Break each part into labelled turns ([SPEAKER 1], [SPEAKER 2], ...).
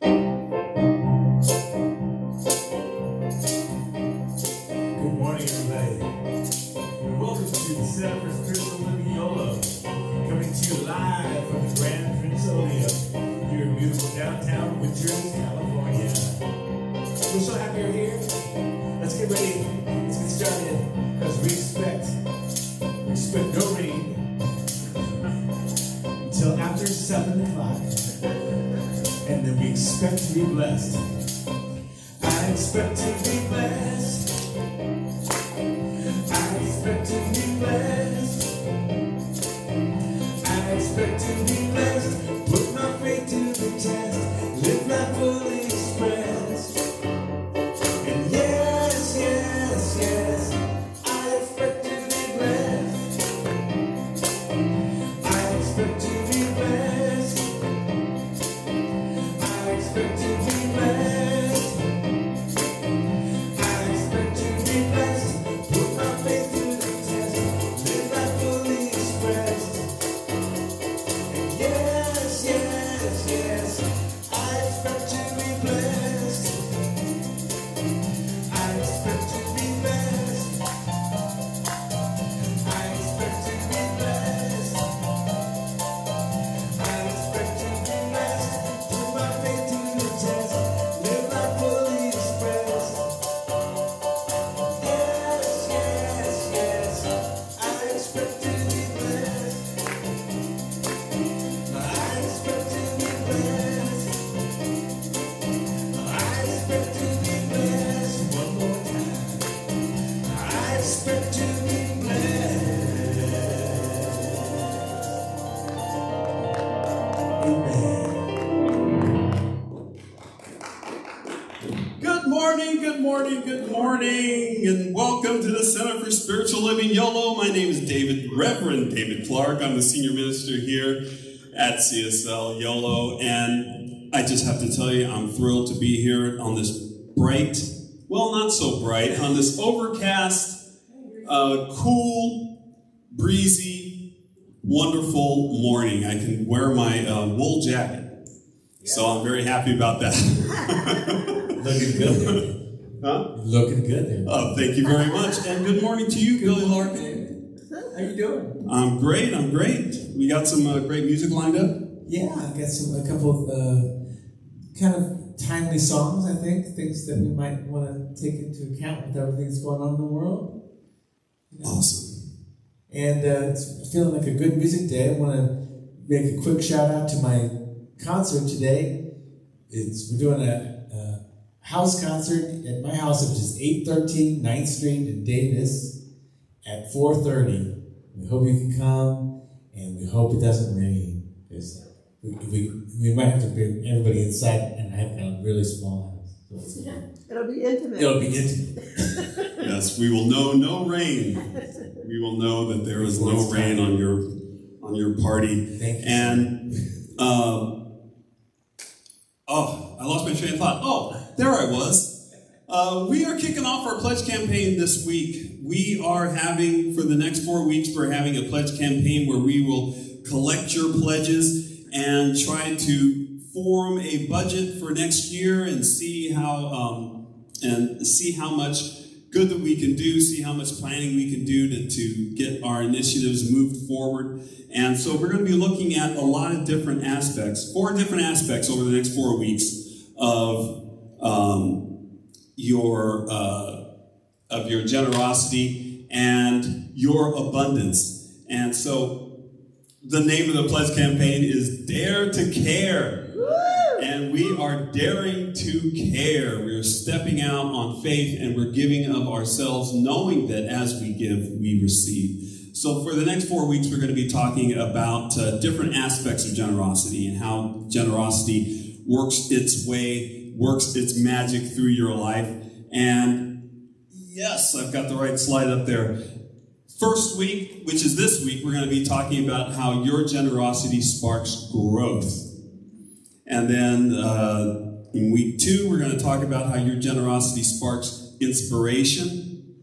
[SPEAKER 1] morning, everybody. And welcome to the Center for Spiritual Living Yolo, coming to you live from the Grand Princeolia here in beautiful downtown Winter, California. We're so happy you're here. Let's get ready. Let's get started. Because we expect no rain until after 7 o'clock. And then we expect to be blessed. I expect to be blessed. I expect to be blessed. I expect to be blessed. Put my faith to the test. Live life fully expressed. And yes, yes, yes, I expect to be blessed. I expect to be blessed. I expect to be blessed.
[SPEAKER 2] Good morning, and welcome to the Center for Spiritual Living Yolo. My name is Reverend David Clark. I'm the senior minister here at CSL Yolo, and I just have to tell you, I'm thrilled to be here on this bright, well, not so bright, on this overcast, cool, breezy, wonderful morning. I can wear my wool jacket, so I'm very happy about that.
[SPEAKER 1] Looking good.
[SPEAKER 2] Huh?
[SPEAKER 1] Looking good there.
[SPEAKER 2] Oh, thank you very much. And good morning to you, Billy Larkin.
[SPEAKER 1] How you doing?
[SPEAKER 2] I'm great. We got some great music lined up.
[SPEAKER 1] Yeah, I've got a couple of kind of timely songs, I think. Things that we might want to take into account with everything that's going on in the world.
[SPEAKER 2] You know? Awesome.
[SPEAKER 1] And it's feeling like a good music day. I want to make a quick shout out to my concert today. We're doing a house concert at my house, which is 813 9th Street in Davis at 4:30. We hope you can come, and we hope it doesn't rain. We might have to bring everybody inside and have a really small house. So
[SPEAKER 3] it'll be intimate.
[SPEAKER 1] It'll be intimate.
[SPEAKER 2] Yes, we will know no rain. We will know that there is no rain on your party.
[SPEAKER 1] Thank you.
[SPEAKER 2] And I lost my train of thought. Oh, there I was. We are kicking off our pledge campaign this week. We are having, for the next 4 weeks, we're having a pledge campaign where we will collect your pledges and try to form a budget for next year and see how much good that we can do, see how much planning we can do to get our initiatives moved forward. And so we're going to be looking at a lot of different aspects, 4 different aspects over the next 4 weeks of your generosity and your abundance. And so the name of the pledge campaign is Dare to Care. Woo! And we are daring to care. We're stepping out on faith, and we're giving of ourselves, knowing that as we give, we receive. So for the next 4 weeks, we're going to be talking about different aspects of generosity and how generosity works its magic through your life. And yes, I've got the right slide up there. First week, which is this week, we're going to be talking about how your generosity sparks growth. And then in week 2, we're going to talk about how your generosity sparks inspiration.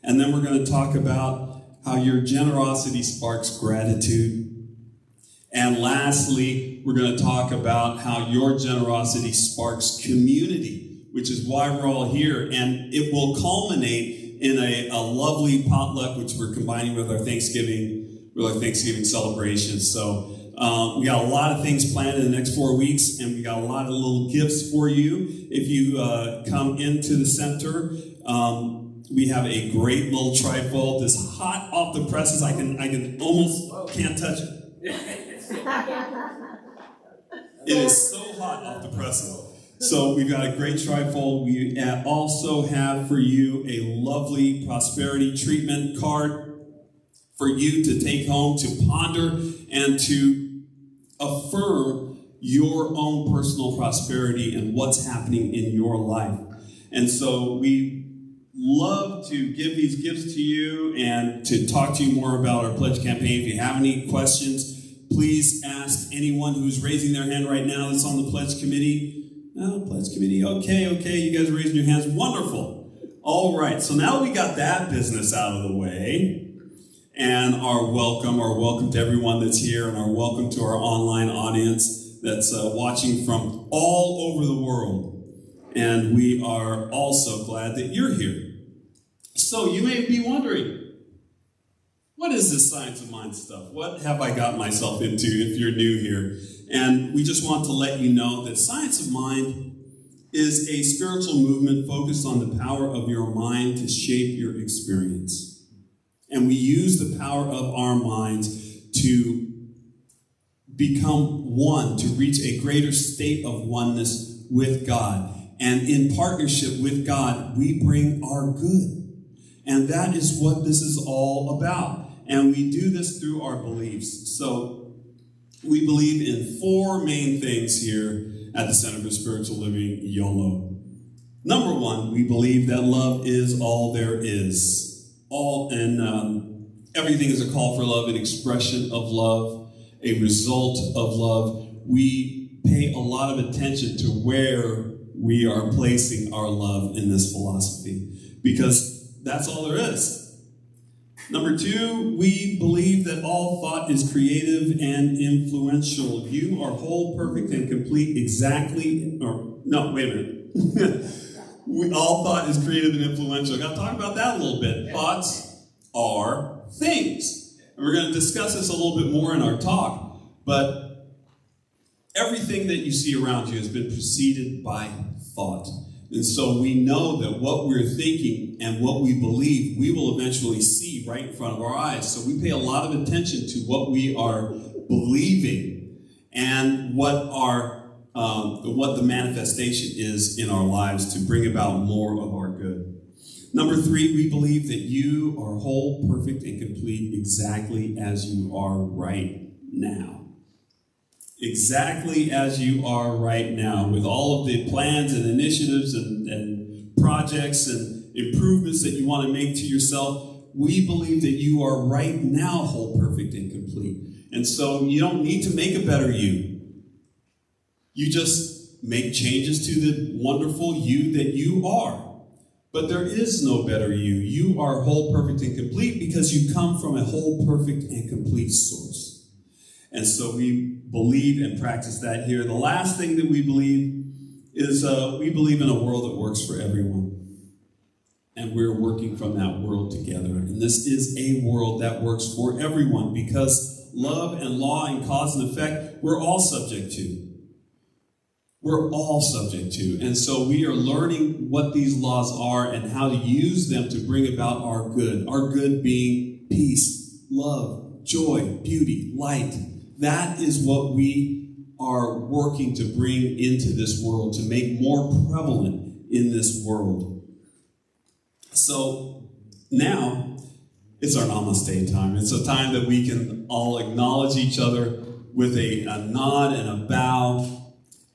[SPEAKER 2] And then we're going to talk about how your generosity sparks gratitude. And lastly, we're going to talk about how your generosity sparks community, which is why we're all here. And it will culminate in a lovely potluck, which we're combining with our Thanksgiving celebration. So we got a lot of things planned in the next 4 weeks, and we got a lot of little gifts for you. If you come into the center, we have a great little trifold. This hot off the presses. I can almost can't touch it. It is so hot off the presses. So we've got a great trifold. We also have for you a lovely prosperity treatment card for you to take home, to ponder, and to affirm your own personal prosperity and what's happening in your life. And so we love to give these gifts to you and to talk to you more about our pledge campaign. If you have any questions, please ask anyone who's raising their hand right now that's on the pledge committee. Oh, pledge committee, okay, you guys are raising your hands, wonderful. All right, so now we got that business out of the way, and our welcome to everyone that's here, and our welcome to our online audience that's watching from all over the world. And we are also glad that you're here. So you may be wondering, what is this Science of Mind stuff? What have I got myself into if you're new here? And we just want to let you know that Science of Mind is a spiritual movement focused on the power of your mind to shape your experience. And we use the power of our minds to become one, to reach a greater state of oneness with God. And in partnership with God, we bring our good. And that is what this is all about. And we do this through our beliefs. So we believe in 4 main things here at the Center for Spiritual Living, Yolo. Number 1, we believe that love is all there is. Everything is a call for love, an expression of love, a result of love. We pay a lot of attention to where we are placing our love in this philosophy, because that's all there is. Number 2, we believe that all thought is creative and influential. You are whole, perfect, and complete all thought is creative and influential. I got to talk about that a little bit. Thoughts are things. And we're going to discuss this a little bit more in our talk. But everything that you see around you has been preceded by thought. And so we know that what we're thinking and what we believe, we will eventually see right in front of our eyes. So we pay a lot of attention to what we are believing and what the manifestation is in our lives to bring about more of our good. Number 3, we believe that you are whole, perfect, and complete exactly as you are right now. Exactly as you are right now, with all of the plans and initiatives and projects and improvements that you want to make to yourself. We believe that you are right now whole, perfect, and complete. And so you don't need to make a better you. You just make changes to the wonderful you that you are. But there is no better you. You are whole, perfect, and complete because you come from a whole, perfect, and complete source. And so we believe and practice that here. The last thing that we believe is we believe in a world that works for everyone. And we're working from that world together. And this is a world that works for everyone because love and law and cause and effect, we're all subject to. We're all subject to. And so we are learning what these laws are and how to use them to bring about our good. Our good being peace, love, joy, beauty, light. That is what we are working to bring into this world, to make more prevalent in this world. So now it's our namaste time. It's a time that we can all acknowledge each other with a nod and a bow,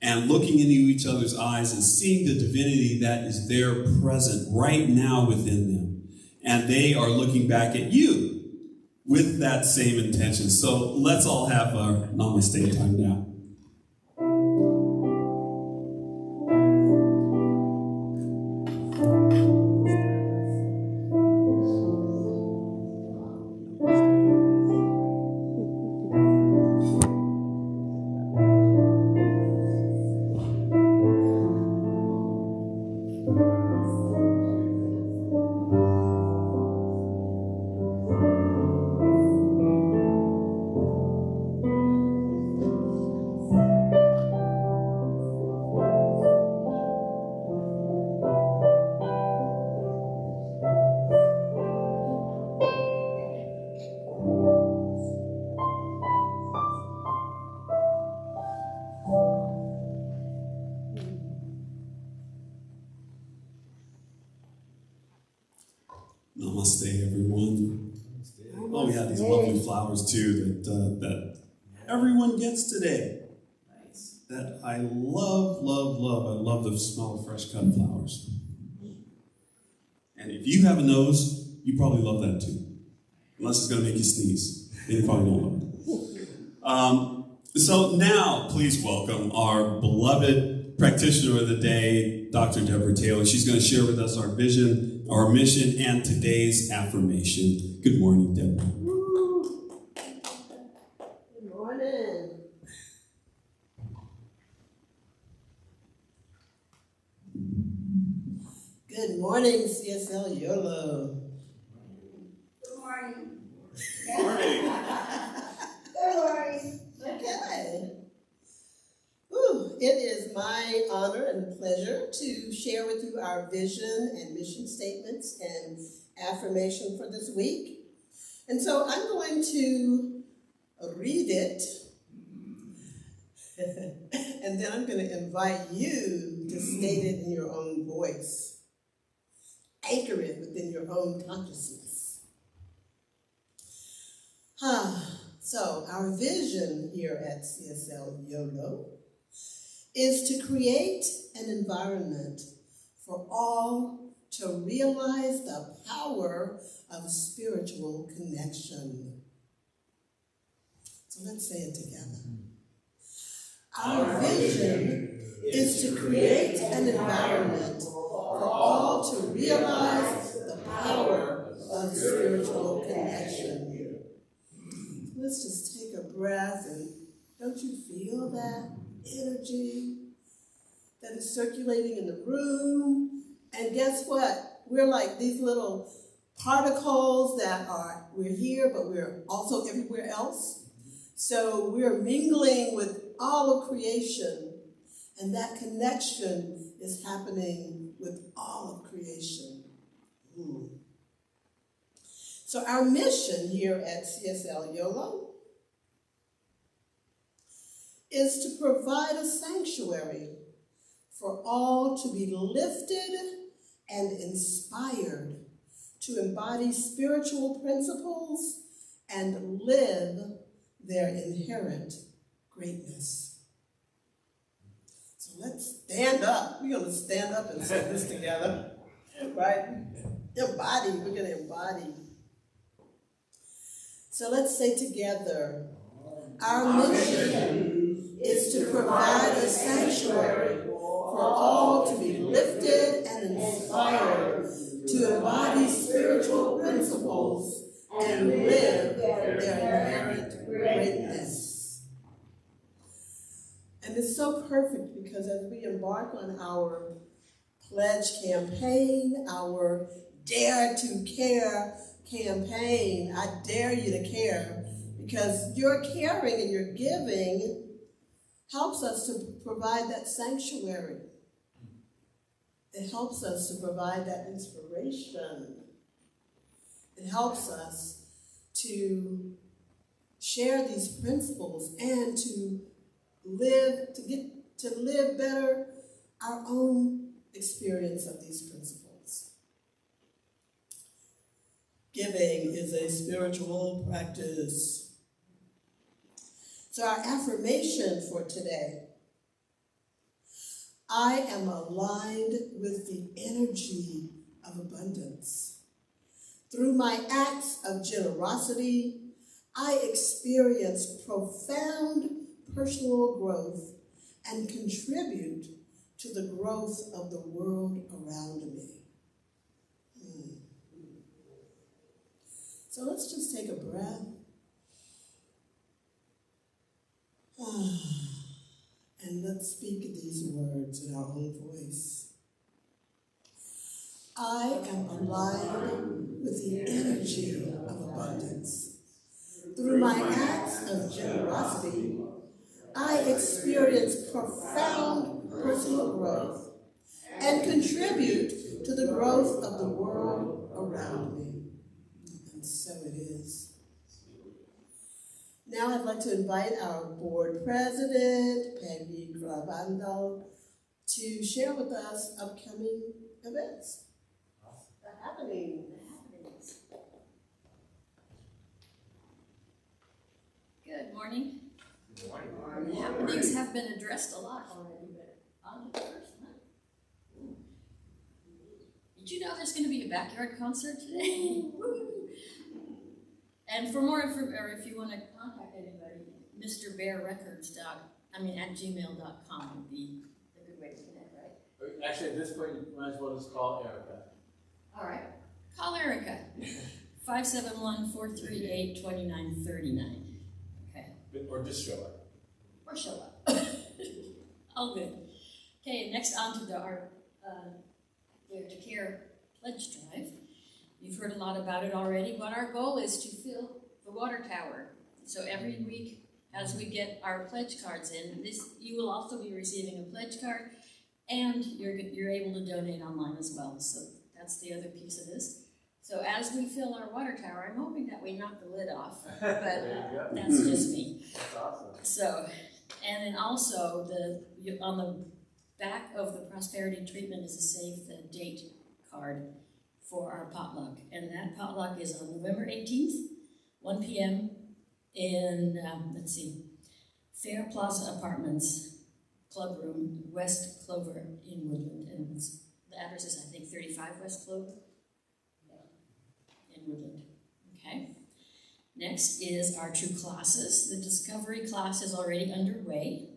[SPEAKER 2] and looking into each other's eyes and seeing the divinity that is there present right now within them. And they are looking back at you with that same intention. So let's all have our namaste time now. these lovely flowers too that everyone gets today.
[SPEAKER 1] Nice.
[SPEAKER 2] That I love, love, love. I love the smell of fresh cut flowers. And if you have a nose, you probably love that too. Unless it's going to make you sneeze. Then you probably don't love it. So now, please welcome our beloved practitioner of the day, Dr. Deborah Taylor. She's going to share with us our vision, our mission, and today's affirmation. Good morning, Deborah.
[SPEAKER 3] Good morning. Good morning, CSL Yolo.
[SPEAKER 4] Good morning.
[SPEAKER 2] Good morning.
[SPEAKER 4] Good morning.
[SPEAKER 3] Okay. Ooh, it is my honor and pleasure to share with you our vision and mission statements and affirmation for this week. And so I'm going to read it, and then I'm going to invite you to state it in your own voice. Anchor it within your own consciousness. So our vision here at CSL Yolo is to create an environment for all to realize the power of spiritual connection. So let's say it together. Our vision is to create an environment for all to realize the power of spiritual connection. Let's just take a breath, and don't you feel that energy that is circulating in the room? And guess what? We're like these little particles we're here, but we're also everywhere else. So we're mingling with all of creation, and that connection is happening with all of creation. So our mission here at CSL Yolo is to provide a sanctuary for all to be lifted and inspired to embody spiritual principles and live their inherent greatness. So let's stand up. We're going to stand up and say this together, right? Embody. We're going to embody. So let's say together, our mission is to provide a sanctuary for all to be lifted and inspired to embody spiritual principles and live their inherent greatness. And it's so perfect because as we embark on our pledge campaign, our Dare to Care campaign, I dare you to care, because your caring and your giving helps us to provide that sanctuary. It helps us to provide that inspiration. It helps us to share these principles and to live better our own experience of these principles. Giving is a spiritual practice. So our affirmation for today: I am aligned with the energy of abundance. Through my acts of generosity, I experience profound personal growth and contribute to the growth of the world around me. So let's just take a breath. And let's speak these words in our own voice. I am aligned with the energy of abundance. Through my acts of generosity, I experience profound personal growth and contribute to the growth of the world around me. And so it is. Now I'd like to invite our board president, Peggy Gravando, to share with us upcoming events. The happenings.
[SPEAKER 5] Good morning. Good morning. Happenings have been addressed a lot already, but on to the first one. Did you know there's going to be a backyard concert today? And for more information, or if you want to contact anybody, mrbearrecords@gmail.com would be a good way to connect, right?
[SPEAKER 6] Actually, at this point, you might as well just call Erica.
[SPEAKER 5] All right. Call Erica. 571-438-2939. Okay.
[SPEAKER 6] Or just show up.
[SPEAKER 5] Or show up. All good. Okay, next on to our Dare to Care pledge drive. You've heard a lot about it already, but our goal is to fill the water tower. So every week, as we get our pledge cards in, you will also be receiving a pledge card, and you're able to donate online as well. So that's the other piece of this. So as we fill our water tower, I'm hoping that we knock the lid off, but that's just me.
[SPEAKER 6] That's awesome.
[SPEAKER 5] So, and then also on the back of the prosperity treatment is a save the date card for our potluck, and that potluck is on November 18th, 1 p.m. in Fair Plaza Apartments, Club Room, West Clover in Woodland, and the address is I think 35 West Clover. In Woodland. Okay. Next is our two classes. The Discovery class is already underway.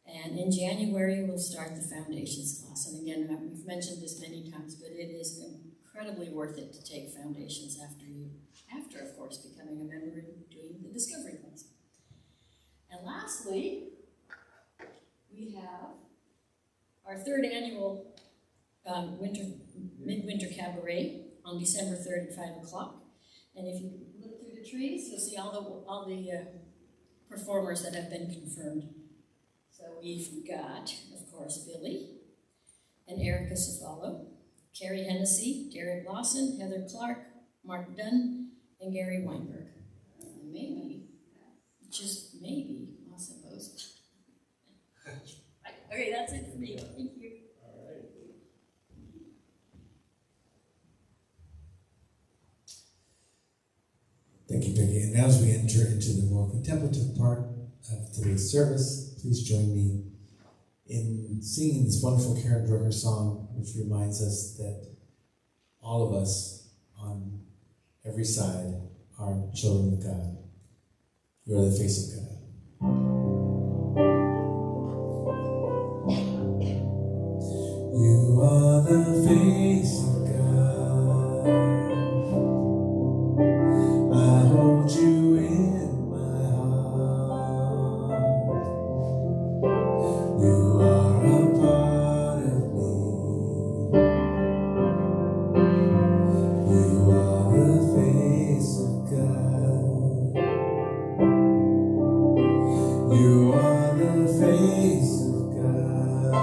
[SPEAKER 5] And in January, we'll start the Foundations class. And again, we've mentioned this many times, but it is incredibly worth it to take Foundations after, of course, becoming a member and doing the Discovery class. And lastly, we have our third annual Midwinter Cabaret on December 3rd at 5 o'clock. And if you look through the trees, you'll see all the performers that have been confirmed. So we've got, of course, Billy and Erica Cefalo, Carrie Hennessy, Derek Lawson, Heather Clark, Mark Dunn, and Gary Weinberg. And maybe, just maybe, I suppose. Okay, that's it for me. Thank you.
[SPEAKER 1] Thank you, Becky. And now as we enter into the more contemplative part of today's service, please join me in singing this wonderful Karen Drucker song, which reminds us that all of us on every side are children of God. You are the face of God. You are the face of God. I hold you in my heart. You are a part of me. You are the face of God. You are the face of God.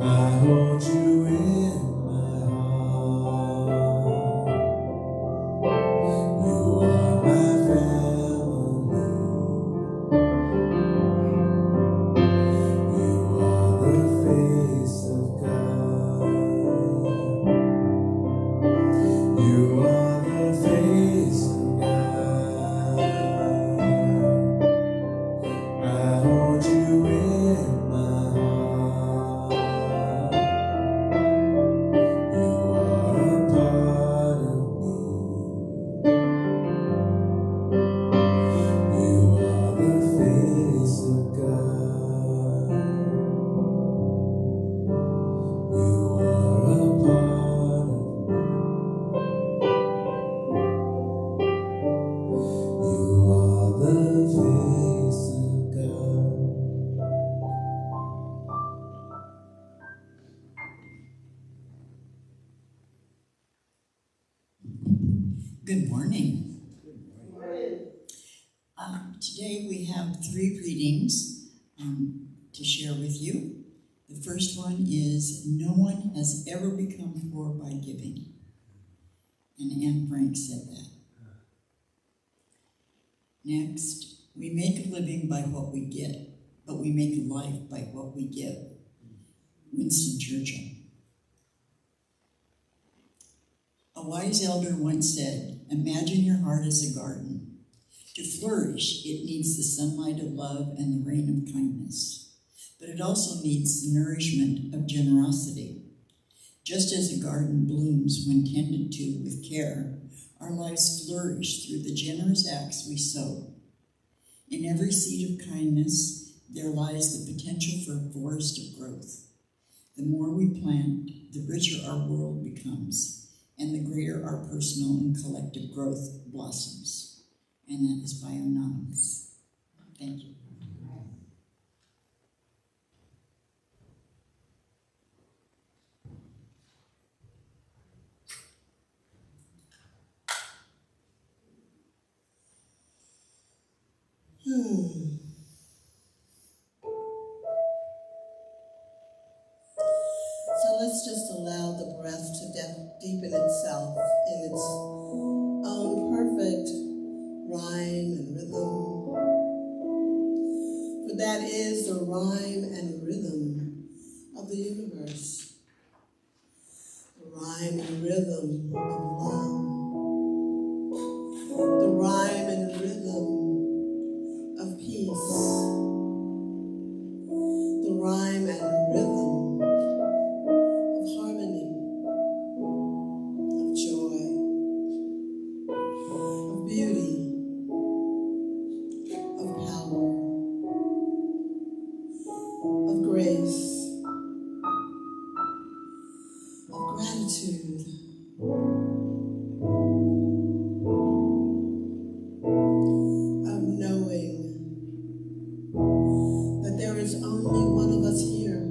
[SPEAKER 1] I hold you in my heart. You are my family. You are the face of God. You are the face of God. I hold you in my heart. You are a part of me. You are the face of God. You are a part of me. You are the face of God.
[SPEAKER 7] Good morning. Today we have 3 readings to share with you. The first one is, no one has ever become poor by giving. And Anne Frank said that. Next, we make a living by what we get, but we make a life by what we give. Winston Churchill. A wise elder once said, Imagine your heart as a garden. To flourish, it needs the sunlight of love and the rain of kindness. But it also needs the nourishment of generosity. Just as a garden blooms when tended to with care, our lives flourish through the generous acts we sow. In every seed of kindness, there lies the potential for a forest of growth. The more we plant, the richer our world becomes, and the greater our personal and collective growth blossoms. And that is by Anonymous. Thank you.
[SPEAKER 3] So let's just allow the breath to deepen itself in its own perfect rhyme and rhythm. For that is the rhyme and rhythm of the universe. The rhyme and rhythm of love. The rhyme and rhythm of peace. The rhyme and rhythm of harmony, of joy, of beauty, of power, of grace, of gratitude, of knowing that there is only one of us here.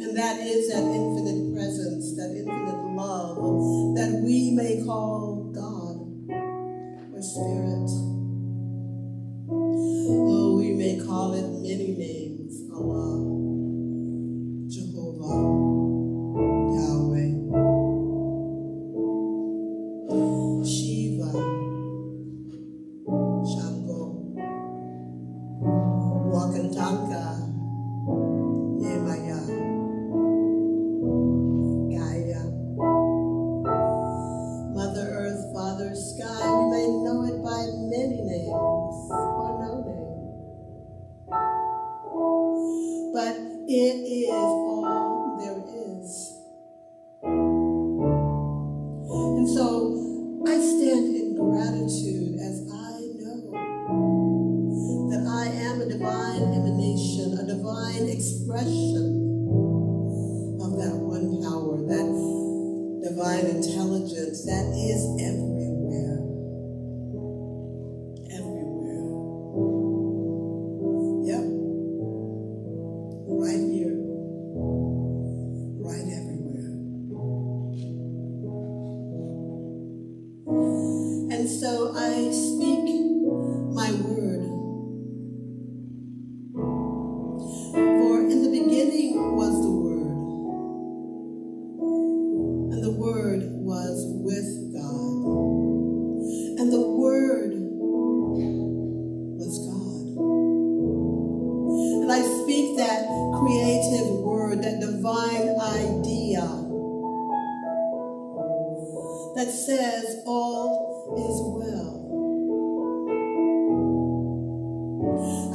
[SPEAKER 3] And that is that infinite presence, that infinite love that we may call God or Spirit. Oh, we may call it many names: Allah, Jehovah, Yahweh, Shiva, Shango, Wakantanka, Yemaya, Gaia, Mother Earth, Father Sky. We may know it by many names or no name, but it is all there is. And so I stand in gratitude as I know that I am a divine emanation, a divine expression of that one power, that divine intelligence that is everywhere. Everywhere. Yep. Right here. Right everywhere. And so I speak my word. For in the beginning was the Word, and the Word was with God, and the Word was God. And I speak that creative word, that divine idea that says all is well.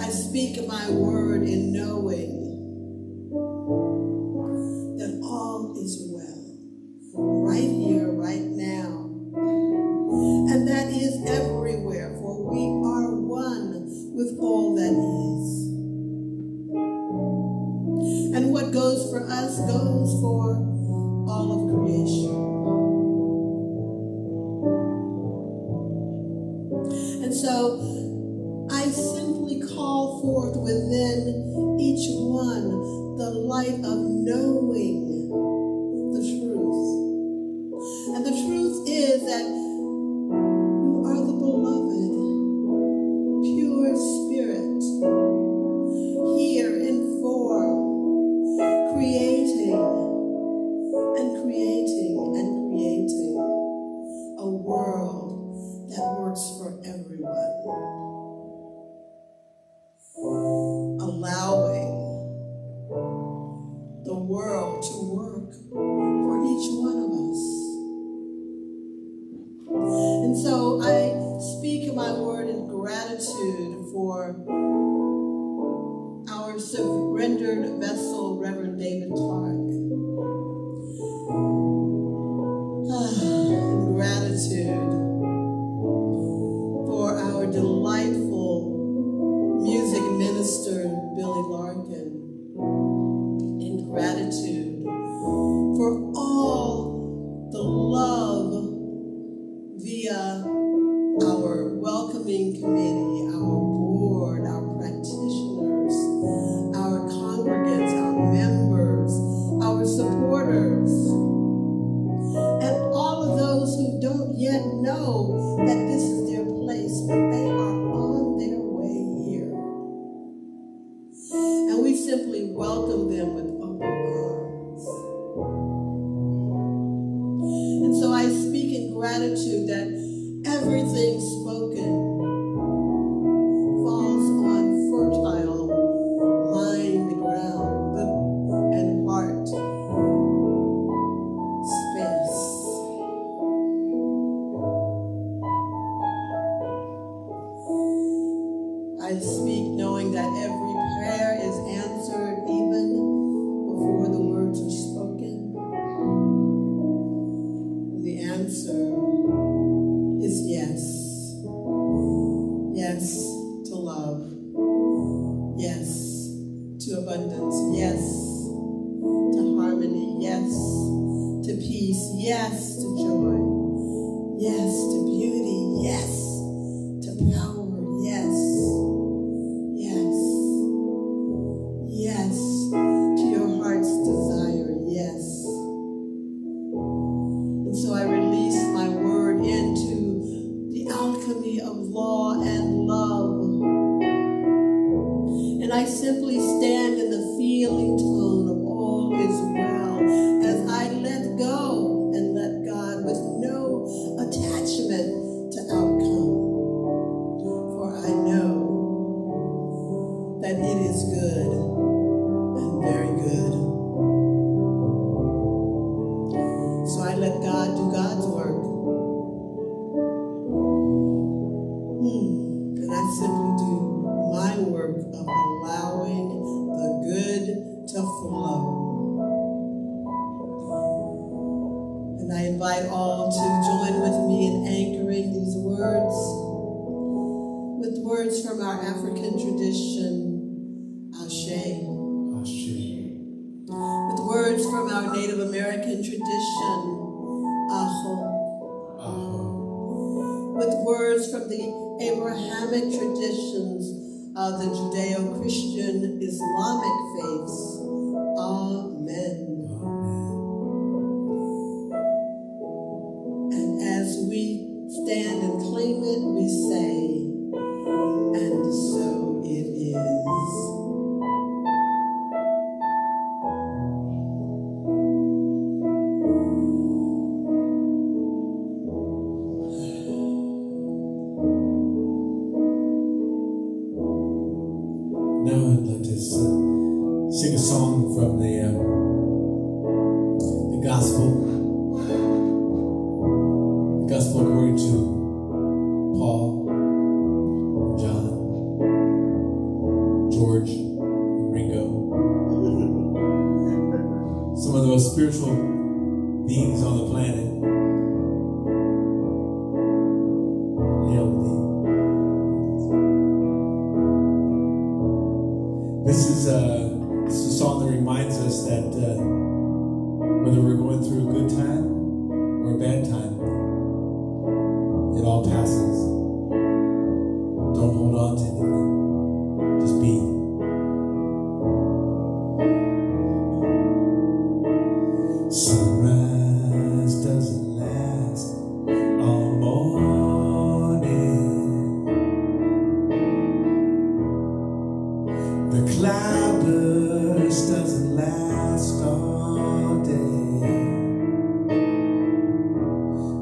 [SPEAKER 3] I speak my word in knowing that all is well, right here, right now. And that is everywhere, for we are one with all that is. And what goes for us goes for all of creation. And so I simply call forth within each one the light of knowing the truth. And the truth is that you are the beloved, pure spirit, here in form, creating and creating and creating a world that works for everyone. Allowing the world to work for each one of us. And so I speak my word in gratitude for our surrendered vessel, Reverend David Clark. In gratitude for our delightful music minister, Billy Larkin. In gratitude for all the love via our welcoming committee, our board, our practitioners, our congregants, our members, our supporters, and all of those who don't yet know that this is their place, but they are on their way here. And we simply welcome them with open arms. And so I speak in gratitude that everything spoken falls on fertile mind ground and heart space. I speak knowing that every prayer is answered even before the words are spoken. The answer is yes. Yes to love. Yes to abundance. Yes to harmony. Yes to peace. Yes to joy. Yes to beauty. Yes to power. Yes. Yes. Yes to your heart's desire. Yes. And so I release my word into the alchemy of law and love. And I simply stand in the feeling tone of all is well as I let go and let God with no attachment to outcome. For I know that it is good and very good. So I let God do God's work. And I simply do my work of allowing the good to flow. And I invite all to join with me in anchoring these words with words from our African tradition, Ashe.
[SPEAKER 1] Ashe.
[SPEAKER 3] With words from our Native American tradition, Aho.
[SPEAKER 1] Aho.
[SPEAKER 3] With words from the Abrahamic traditions of the Judeo-Christian Islamic faiths, Amen. And as we stand and claim it, we say, and so it is.
[SPEAKER 1] Now I'd like to sing a song from the gospel. The gospel according to Paul, John, George, and Ringo. Some of the most spiritual beings on the planet. Hail thee. This is a song that reminds us that whether we're going through a good time or a bad time, it all passes. Don't hold on to anything. Just be. Sunrise doesn't last all morning. The cloudburst doesn't last all day.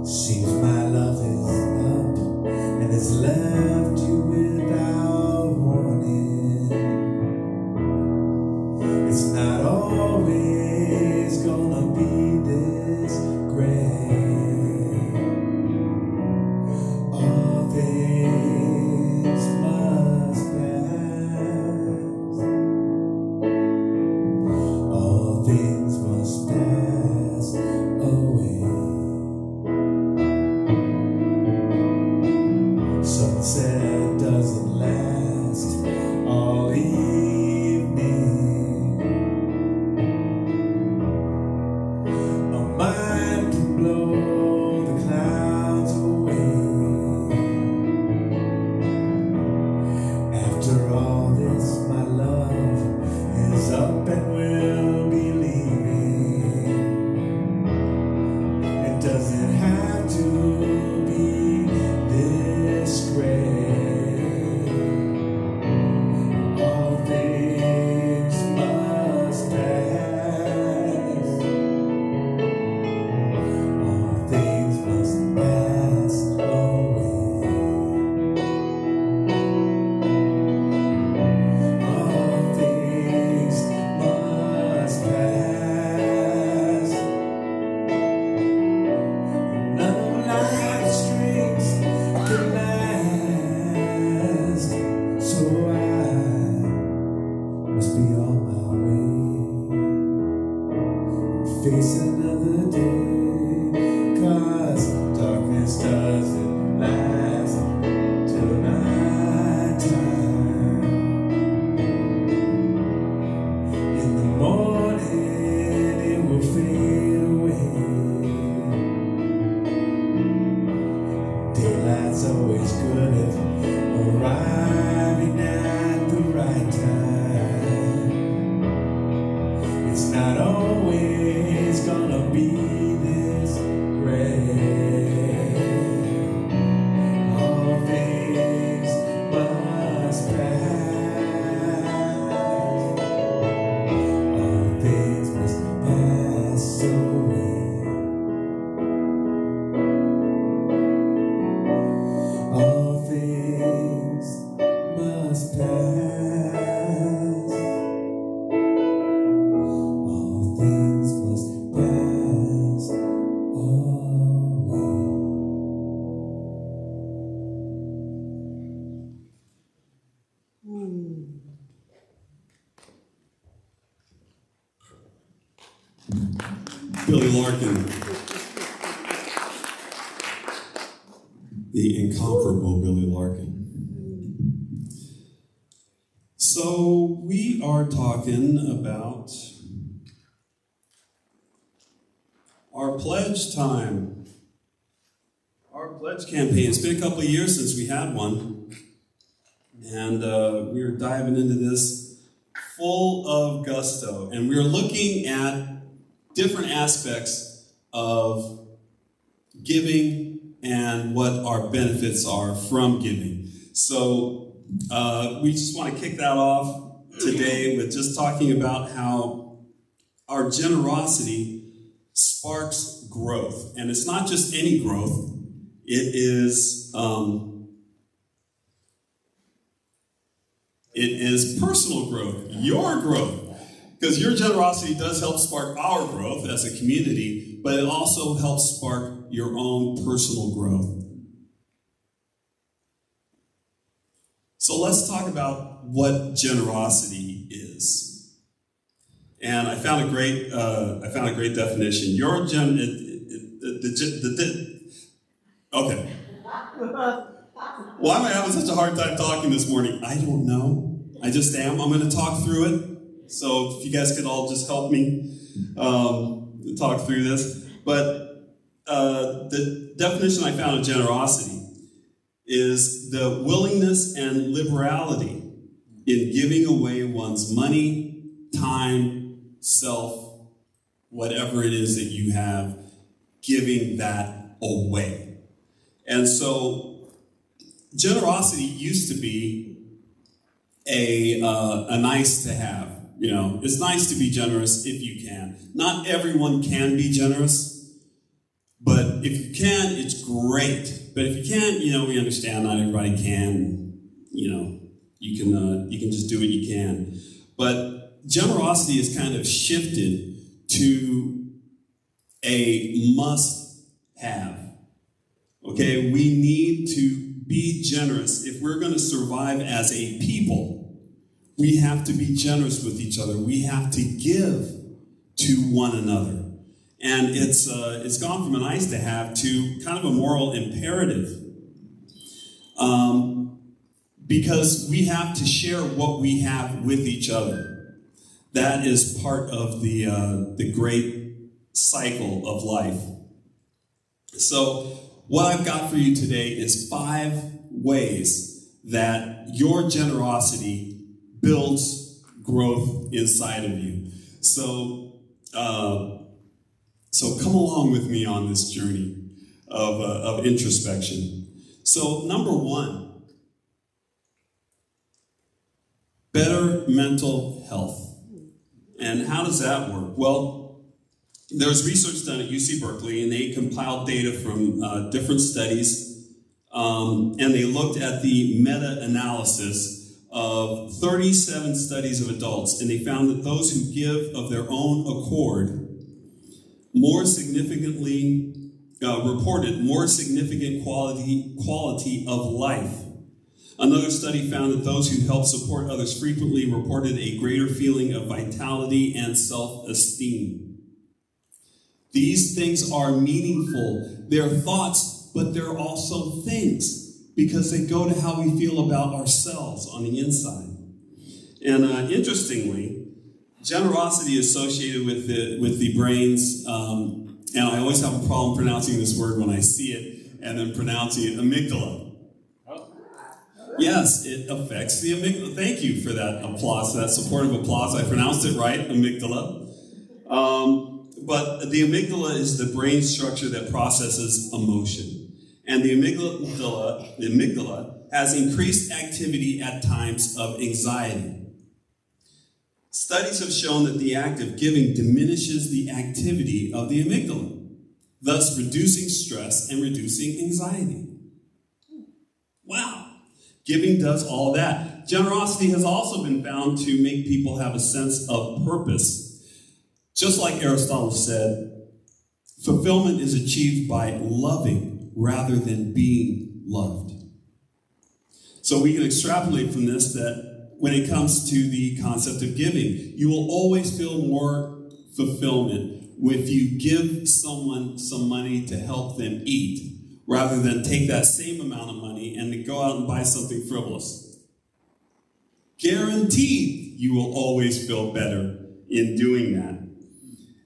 [SPEAKER 1] Seems my love is up and it's left you without warning. sunset doesn't last all evening. A mind can blow the clouds away. After all this, my love is up and will be leaving. It doesn't have to be this great. All things must pass. All things must pass away. All things must pass. None of life's strings can last, so I must be on my way, face another day, 'cause darkness doesn't last till nighttime. In the morning it will fade away. Daylight's always good at arriving at the right time. It's not always gonna be this great. All things must pass. All things must pass away. All things must pass. All things must pass away.
[SPEAKER 2] Billy Larkin, the incomparable Billy Larkin. So we are talking about our pledge time, our pledge campaign. It's been a couple of years since we had one, and we are diving into this full of gusto, and we are looking at different aspects of giving and what our benefits are from giving. So we just want to kick that off today with just talking about how our generosity sparks growth. And it's not just any growth, it is personal growth, your growth. Because your generosity does help spark our growth as a community, but it also helps spark your own personal growth. So let's talk about what generosity is. And I found a great definition. Okay. Why am I having such a hard time talking this morning? I don't know. I just am. I'm going to talk through it. So if you guys could all just help me talk through this. But the definition I found of generosity is the willingness and liberality in giving away one's money, time, self, whatever it is that you have, giving that away. And so generosity used to be a nice to have. You know, it's nice to be generous if you can. Not everyone can be generous, but if you can, it's great. But if you can't, you know, we understand not everybody can. You know, you can just do what you can. But generosity is kind of shifted to a must-have. Okay, we need to be generous if we're going to survive as a people. We have to be generous with each other. We have to give to one another. And it's gone from a nice to have to kind of a moral imperative. because we have to share what we have with each other. That is part of the great cycle of life. So what I've got for you today is 5 ways that your generosity builds growth inside of you. So come along with me on this journey of introspection. So number 1, better mental health. And how does that work? Well, there's research done at UC Berkeley, and they compiled data from different studies, and they looked at the meta-analysis of 37 studies of adults, and they found that those who give of their own accord more significantly reported more significant quality of life. Another study found that those who help support others frequently reported a greater feeling of vitality and self-esteem. These things are meaningful. They're thoughts, but they're also things, because they go to how we feel about ourselves on the inside. And interestingly, generosity is associated with the brain's, and I always have a problem pronouncing this word when I see it, and then pronouncing it, amygdala. Yes, it affects the amygdala. Thank you for that applause, that supportive applause. I pronounced it right, amygdala. But the amygdala is the brain structure that processes emotion. And the amygdala has increased activity at times of anxiety. Studies have shown that the act of giving diminishes the activity of the amygdala, thus reducing stress and reducing anxiety. Wow. Giving does all that. Generosity has also been found to make people have a sense of purpose. Just like Aristotle said, fulfillment is achieved by loving rather than being loved. So we can extrapolate from this that when it comes to the concept of giving, you will always feel more fulfillment if you give someone some money to help them eat, rather than take that same amount of money and to go out and buy something frivolous. Guaranteed, you will always feel better in doing that.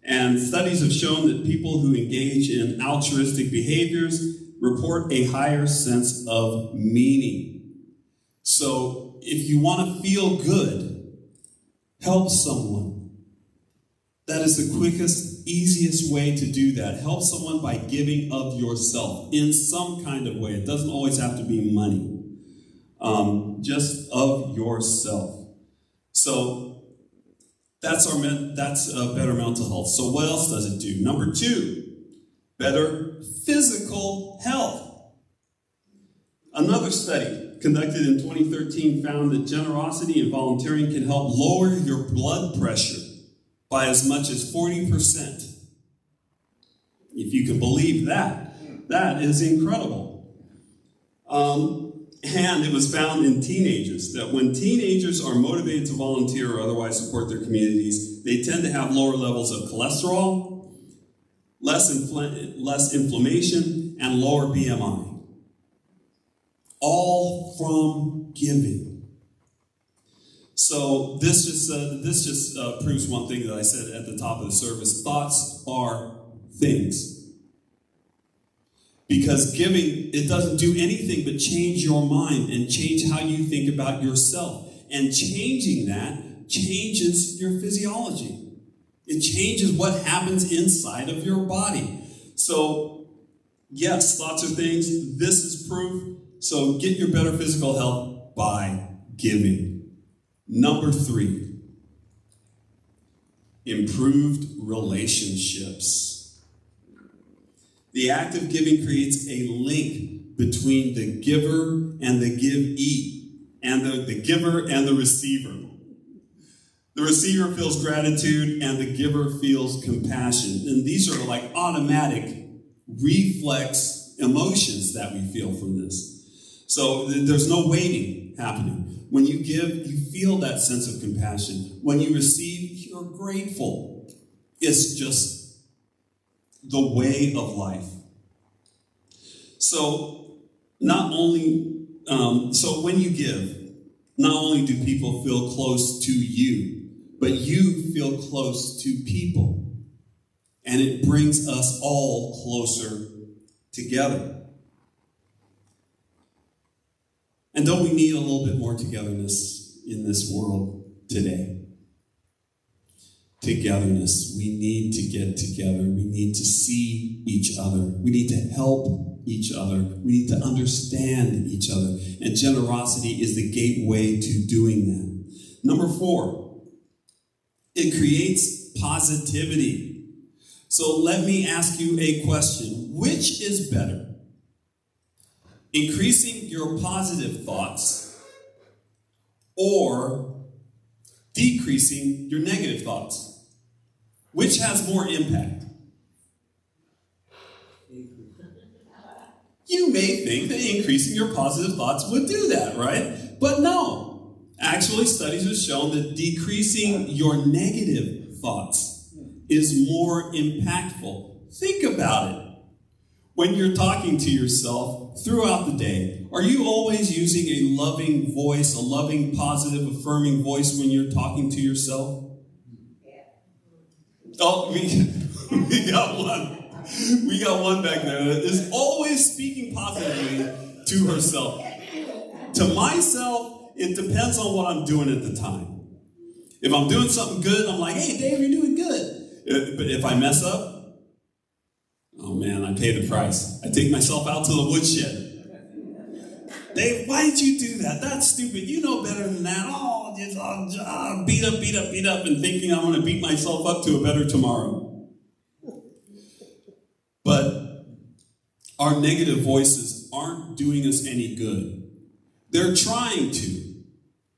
[SPEAKER 2] And studies have shown that people who engage in altruistic behaviors report a higher sense of meaning. So if you want to feel good, help someone. That is the quickest, easiest way to do that. Help someone by giving of yourself in some kind of way. It doesn't always have to be money. Just of yourself. So that's better mental health. So what else does it do? Number 2, better physical health. Another study conducted in 2013 found that generosity and volunteering can help lower your blood pressure by as much as 40%. If you can believe that, that is incredible. And it was found in teenagers that when teenagers are motivated to volunteer or otherwise support their communities, they tend to have lower levels of cholesterol, less inflammation, and lower BMI. All from giving. So this just proves one thing that I said at the top of the service. Thoughts are things. Because giving, it doesn't do anything but change your mind and change how you think about yourself. And changing that changes your physiology. It changes what happens inside of your body. So, yes, thoughts are things. This is proof. So get your better physical health by giving. Number 3, improved relationships. The act of giving creates a link between the giver and the givee, and the giver and the receiver. The receiver feels gratitude and the giver feels compassion. And these are like automatic reflex emotions that we feel from this. So there's no waiting happening. When you give, you feel that sense of compassion. When you receive, you're grateful. It's just the way of life. So not only So when you give, not only do people feel close to you, but you feel close to people. And it brings us all closer together. And don't we need a little bit more togetherness in this world today? Togetherness. We need to get together. We need to see each other. We need to help each other. We need to understand each other. And generosity is the gateway to doing that. Number 4, it creates positivity. So let me ask you a question. Which is better? Increasing your positive thoughts or decreasing your negative thoughts? Which has more impact? You may think that increasing your positive thoughts would do that, right? But no. Actually, studies have shown that decreasing your negative thoughts is more impactful. Think about it. When you're talking to yourself throughout the day, are you always using a loving voice, a loving, positive, affirming voice when you're talking to yourself? Oh, we got one. We got one back there that is always speaking positively to herself. To myself, it depends on what I'm doing at the time. If I'm doing something good, I'm like, hey, Dave, you're doing good. But if I mess up, oh man, I pay the price. I take myself out to the woodshed. Dave, why did you do that? That's stupid. You know better than that. Oh, just beat up, and thinking I'm going to beat myself up to a better tomorrow. But our negative voices aren't doing us any good. They're trying to.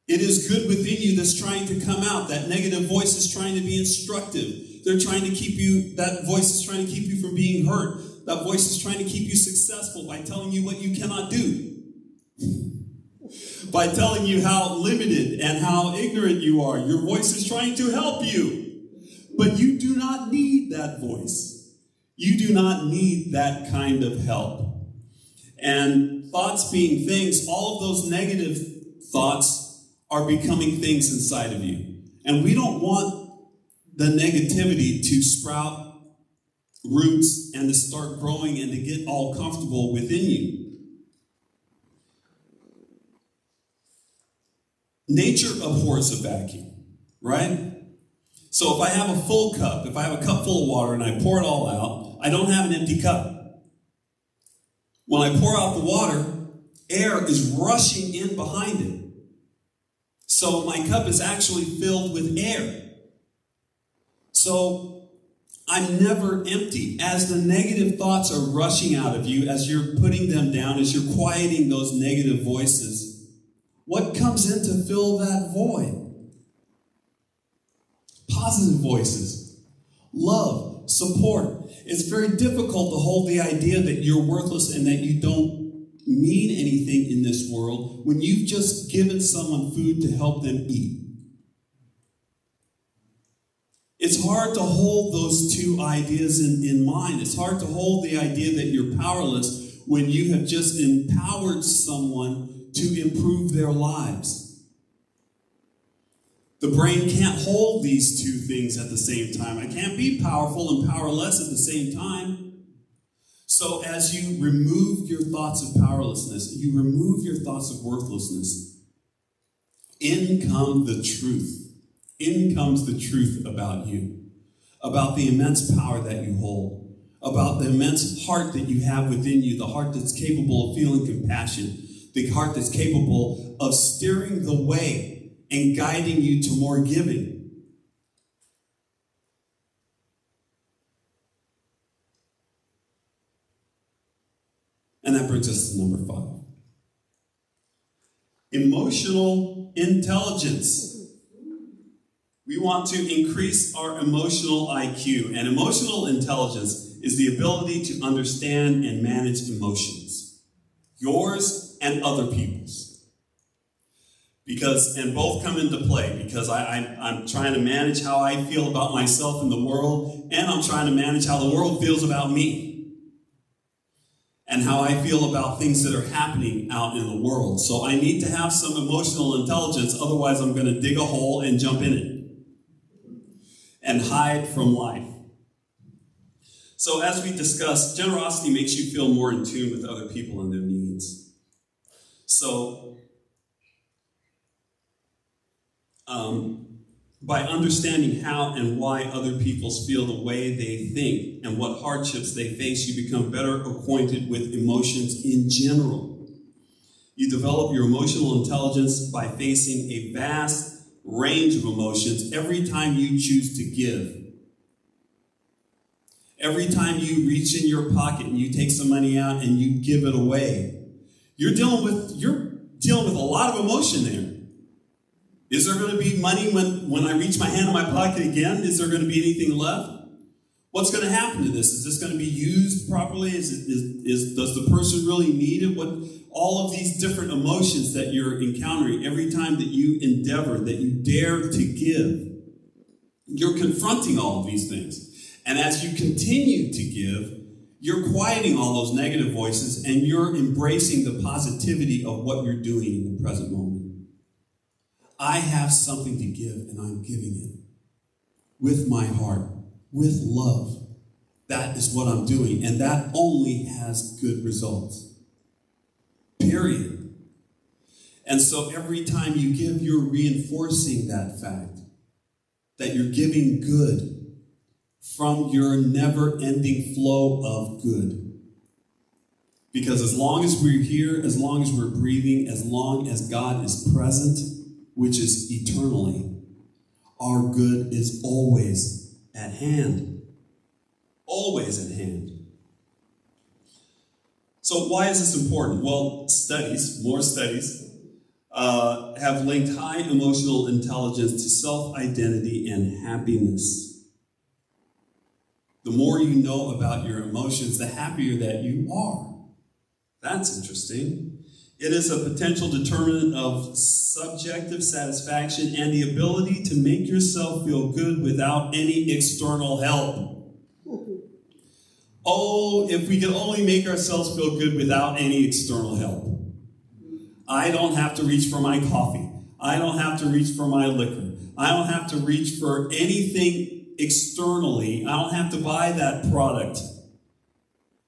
[SPEAKER 2] It is good within you that's trying to come out. That negative voice is trying to be instructive. They're trying to keep you, that voice is trying to keep you from being hurt. That voice is trying to keep you successful by telling you what you cannot do. By telling you how limited and how ignorant you are. Your voice is trying to help you. But you do not need that voice. You do not need that kind of help. And thoughts being things, all of those negative thoughts are becoming things inside of you. And we don't want the negativity to sprout roots and to start growing and to get all comfortable within you. Nature abhors a vacuum, right? So if I have a full cup, if I have a cup full of water and I pour it all out, I don't have an empty cup. When I pour out the water, air is rushing in behind it. So my cup is actually filled with air. So I'm never empty. As the negative thoughts are rushing out of you, as you're putting them down, as you're quieting those negative voices, what comes in to fill that void? Positive voices, love, support. It's very difficult to hold the idea that you're worthless and that you don't mean anything in this world when you've just given someone food to help them eat. It's hard to hold those two ideas in mind. It's hard to hold the idea that you're powerless when you have just empowered someone to improve their lives. The brain can't hold these two things at the same time. I can't be powerful and powerless at the same time. So as you remove your thoughts of powerlessness, you remove your thoughts of worthlessness, in comes the truth. In comes the truth about you, about the immense power that you hold, about the immense heart that you have within you, the heart that's capable of feeling compassion, the heart that's capable of steering the way and guiding you to more giving. And that brings us to number 5. Emotional intelligence. We want to increase our emotional IQ. And emotional intelligence is the ability to understand and manage emotions. Yours and other people's. And both come into play because I'm trying to manage how I feel about myself in the world, and I'm trying to manage how the world feels about me. and how I feel about things that are happening out in the world. So I need to have some emotional intelligence, otherwise I'm going to dig a hole and jump in it and hide from life. So as we discussed, generosity makes you feel more in tune with other people and their needs. So by understanding how and why other people feel the way they think and what hardships they face, you become better acquainted with emotions in general. You develop your emotional intelligence by facing a vast range of emotions every time you choose to give. Every time you reach in your pocket and you take some money out and you give it away, you're dealing with a lot of emotion there. Is there going to be money when I reach my hand in my pocket again? Is there going to be anything left? What's going to happen to this? Is this going to be used properly? Does the person really need it? All of these different emotions that you're encountering every time that you endeavor, that you dare to give, you're confronting all of these things. And as you continue to give, you're quieting all those negative voices and you're embracing the positivity of what you're doing in the present moment. I have something to give and I'm giving it with my heart, with love. That is what I'm doing, and that only has good results. Period. And so every time you give, you're reinforcing that fact that you're giving good from your never-ending flow of good. Because as long as we're here, as long as we're breathing, as long as God is present, which is eternally, our good is always at hand. Always at hand. So why is this important? Well, more studies, have linked high emotional intelligence to self-identity and happiness. The more you know about your emotions, the happier that you are. That's interesting. It is a potential determinant of subjective satisfaction and the ability to make yourself feel good without any external help. Oh, if we could only make ourselves feel good without any external help. I don't have to reach for my coffee. I don't have to reach for my liquor. I don't have to reach for anything externally. I don't have to buy that product.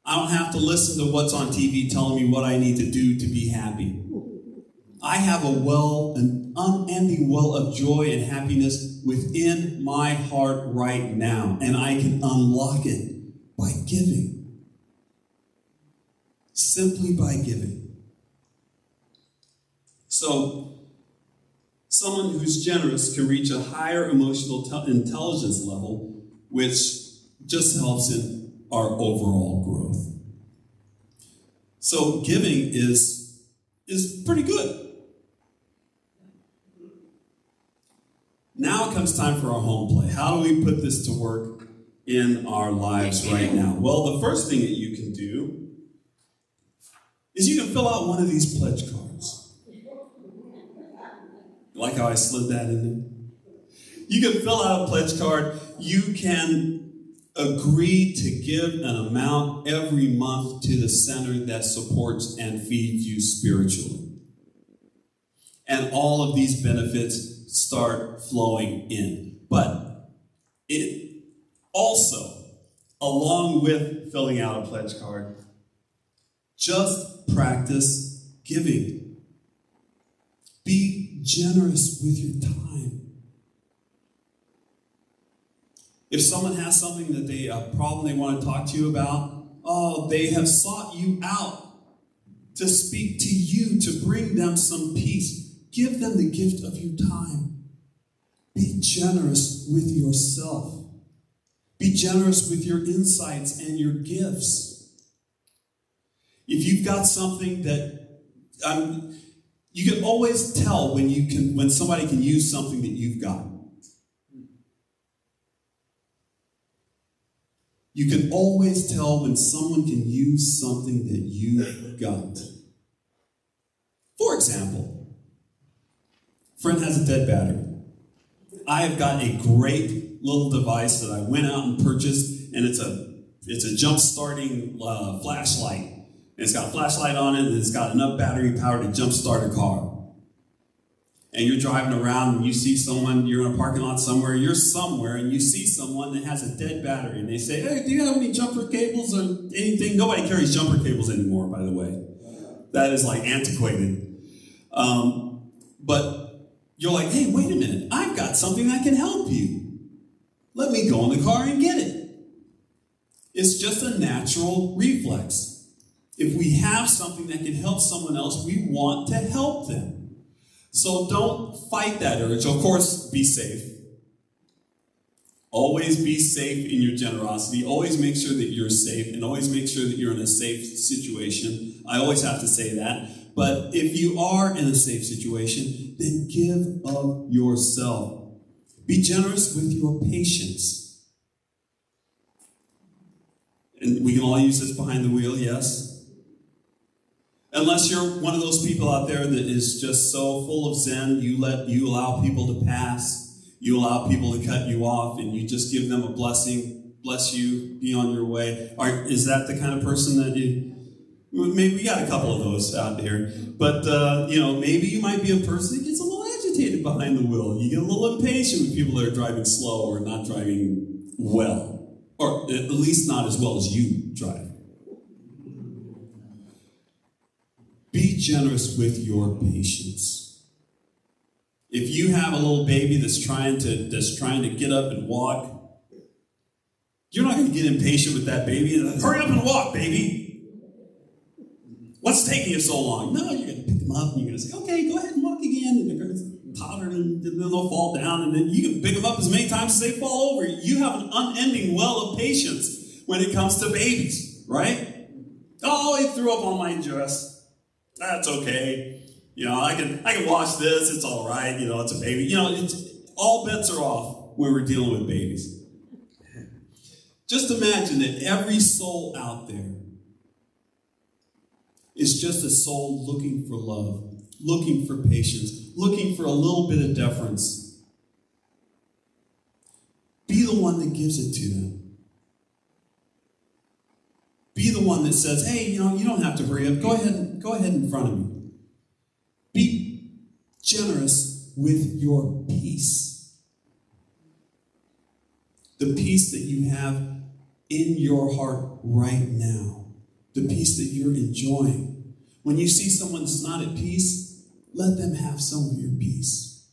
[SPEAKER 2] I don't have to listen to what's on TV telling me what I need to do to be happy. I have an unending well of joy and happiness within my heart right now, and I can unlock it by giving. Simply by giving. So, someone who's generous can reach a higher emotional intelligence level, which just helps in our overall growth. So giving is pretty good. Now it comes time for our home play. How do we put this to work in our lives right now? Well, the first thing that you can do is you can fill out one of these pledge cards. You like how I slid that in there? You can fill out a pledge card. You can agree to give an amount every month to the center that supports and feeds you spiritually. And all of these benefits start flowing in. But it also, along with filling out a pledge card, just practice giving. Be generous with your time. If someone has something a problem they want to talk to you about, they have sought you out to speak to you, to bring them some peace. Give them the gift of your time. Be generous with yourself. Be generous with your insights and your gifts. If you've got something that you can always tell when somebody can use something that you've got. You can always tell when someone can use something that you've got. For example, friend has a dead battery. I have got a great little device that I went out and purchased, and it's a jump-starting flashlight And it's got a flashlight on it, and it's got enough battery power to jumpstart a car. And you're driving around and you see someone, you're in a parking lot somewhere, you're somewhere, and you see someone that has a dead battery. And they say, hey, do you have any jumper cables or anything? Nobody carries jumper cables anymore, by the way. That is like antiquated. But you're like, hey, wait a minute. I've got something that can help you. Let me go in the car and get it. It's just a natural reflex. If we have something that can help someone else, we want to help them. So don't fight that urge. Of course, be safe. Always be safe in your generosity. Always make sure that you're safe, and always make sure that you're in a safe situation. I always have to say that. But if you are in a safe situation, then give of yourself. Be generous with your patience. And we can all use this behind the wheel, yes? Unless you're one of those people out there that is just so full of zen, you allow people to pass, you allow people to cut you off, and you just give them a blessing, bless you, be on your way. Is that the kind of person that you... Maybe we got a couple of those out there. But, maybe you might be a person that gets a little agitated behind the wheel. You get a little impatient with people that are driving slow or not driving well. Or at least not as well as you drive. Be generous with your patience. If you have a little baby that's trying to get up and walk, you're not going to get impatient with that baby. Hurry up and walk, baby. What's taking you so long? No, you're going to pick them up and you're going to say, okay, go ahead and walk again. And they're going to totter and then they'll fall down. And then you can pick them up as many times as they fall over. You have an unending well of patience when it comes to babies, right? Oh, he threw up on my dress. That's okay. I can wash this. It's all right. It's a baby. All bets are off when we're dealing with babies. Just imagine that every soul out there is just a soul looking for love, looking for patience, looking for a little bit of deference. Be the one that gives it to them. Be the one that says, hey, you don't have to hurry up. Go ahead in front of me. Be generous with your peace. The peace that you have in your heart right now. The peace that you're enjoying. When you see someone that's not at peace, let them have some of your peace.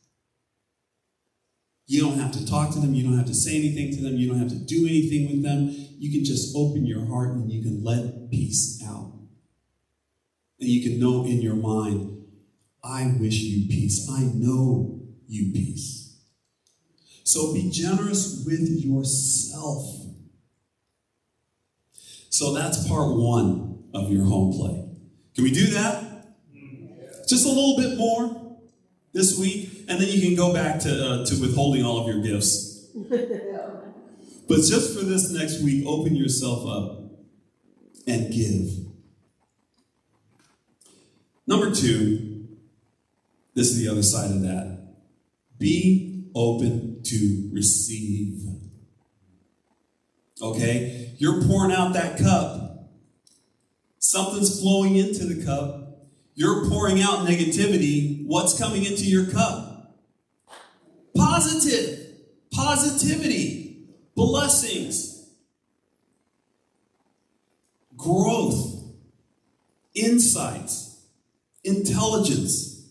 [SPEAKER 2] You don't have to talk to them. You don't have to say anything to them. You don't have to do anything with them. You can just open your heart and you can let peace out. And you can know in your mind, I wish you peace. I know you peace. So be generous with yourself. So that's part one of your home play. Can we do that? Just a little bit more this week, and then you can go back to withholding all of your gifts. But just for this next week, open yourself up and give. Number two, this is the other side of that. Be open to receive. Okay? You're pouring out that cup. Something's flowing into the cup. You're pouring out negativity. What's coming into your cup? Positivity, blessings, growth, insights, intelligence,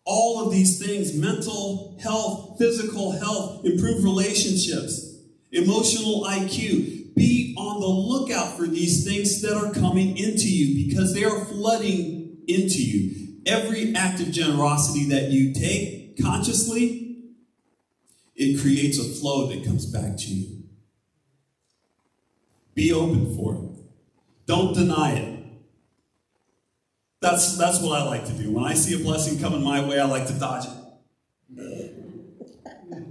[SPEAKER 2] all of these things, mental health, physical health, improved relationships, emotional IQ. Be on the lookout for these things that are coming into you because they are flooding into you. Every act of generosity that you take consciously, it creates a flow that comes back to you. Be open for it. Don't deny it. That's what I like to do. When I see a blessing coming my way, I like to dodge it.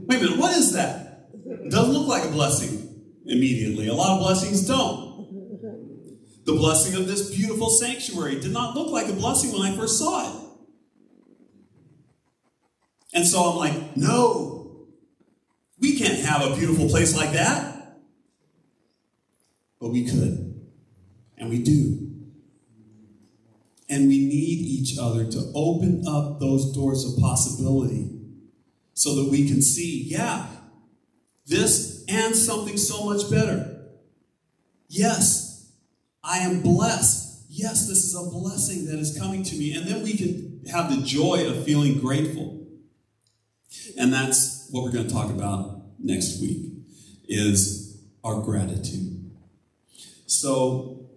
[SPEAKER 2] Wait a minute, what is that? It doesn't look like a blessing immediately. A lot of blessings don't. The blessing of this beautiful sanctuary did not look like a blessing when I first saw it. And so I'm like, no. We can't have a beautiful place like that. But we could. And we do. And we need each other to open up those doors of possibility so that we can see, yeah, this and something so much better. Yes, I am blessed. Yes, this is a blessing that is coming to me. And then we can have the joy of feeling grateful. And that's what we're going to talk about next week, is our gratitude. So,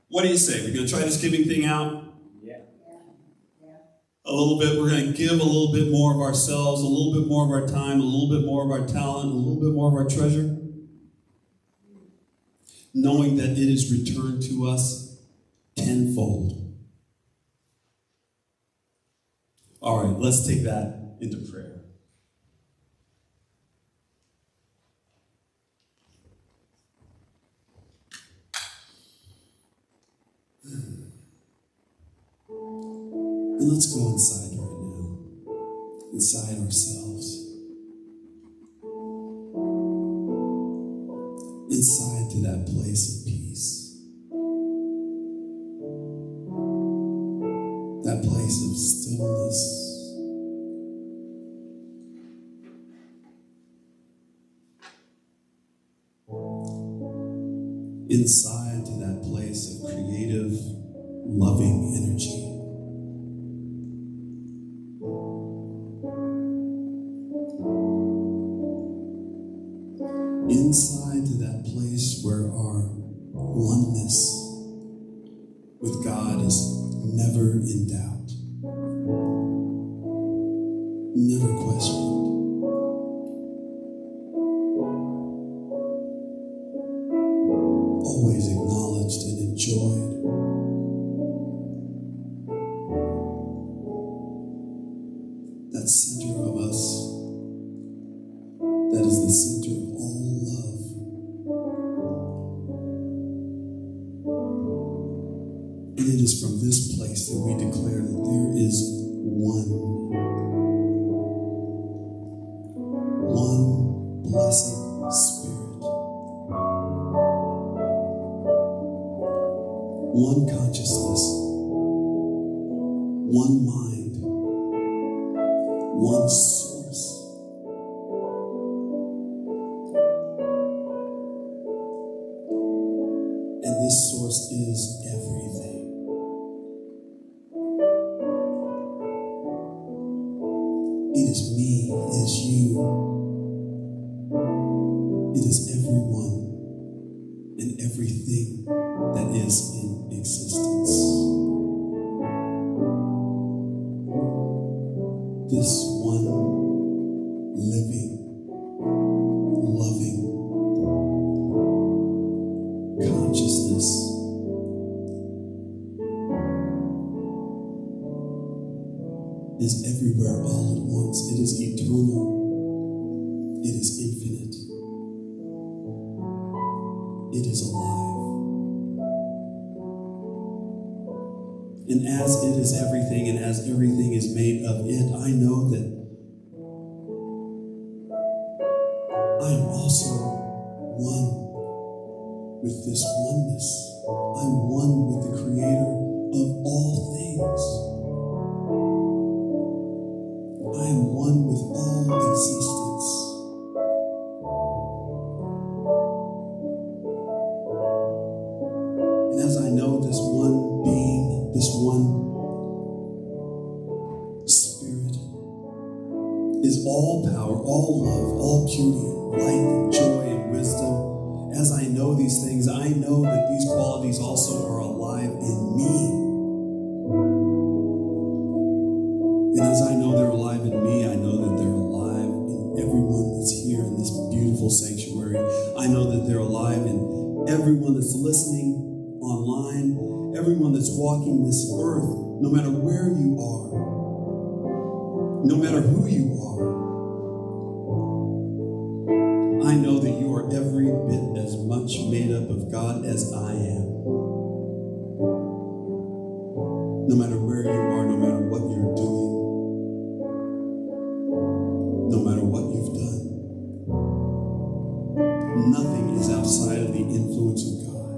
[SPEAKER 2] what do you say? We're going to try this giving thing out? A little bit. We're going to give a little bit more of ourselves, a little bit more of our time, a little bit more of our talent, a little bit more of our treasure, knowing that it is returned to us tenfold. All right, let's take that into prayer. And let's go inside right now, inside ourselves, inside to that place of peace, that place of stillness. Inside to that place of creative, loving energy. Inside to that place where our oneness with God is never in doubt, never questioned. Always acknowledged and enjoyed. That center of us, that is the center of all love. And it is from this place that we declare that there is one blessed Spirit, one consciousness, one mind, one source. And this source is everything. It is me, it is you, it is everyone and everything that is in existence. This one living, loving consciousness is everywhere all at once. It is eternal. It is infinite. It is alive. And as it is everything, and as everything is made of it, I know that I am also one with this oneness. I'm one with the Creator of all things. I am one with all existence. And as I know this one being, this one Spirit is all power, all love, all beauty, light, joy, and wisdom. As I know these things, I know that these qualities also are alive in me. And as I know they're alive in me, I know that they're alive in everyone that's here in this beautiful sanctuary. I know that they're alive in everyone that's listening online, everyone that's walking this earth, no matter where you are, no matter who you are. I know that you are every bit as much made up of God as I am. No matter where you are, no matter what you're doing, no matter what you've done, nothing is outside of the influence of God.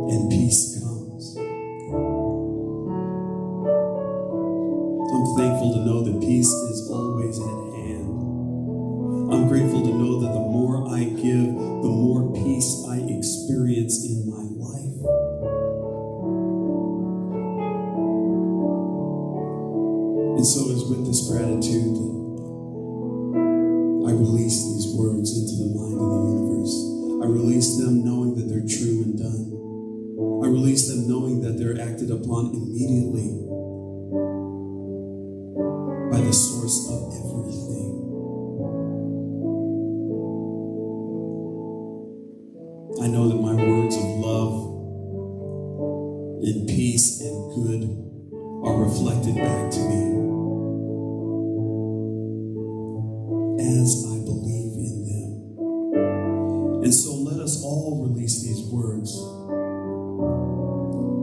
[SPEAKER 2] and peace comes. I'm thankful to know that peace is always at hand. I'm grateful to know that the more I give, the more peace I experience in my life. And so it's with this gratitude that I release these words into the mind of the universe. I release them knowing that they're true and done. I release them knowing that they're acted upon immediately by the source of everything. I know that my words of love and peace and good are reflected back to me as I believe in them. And so let us all release these words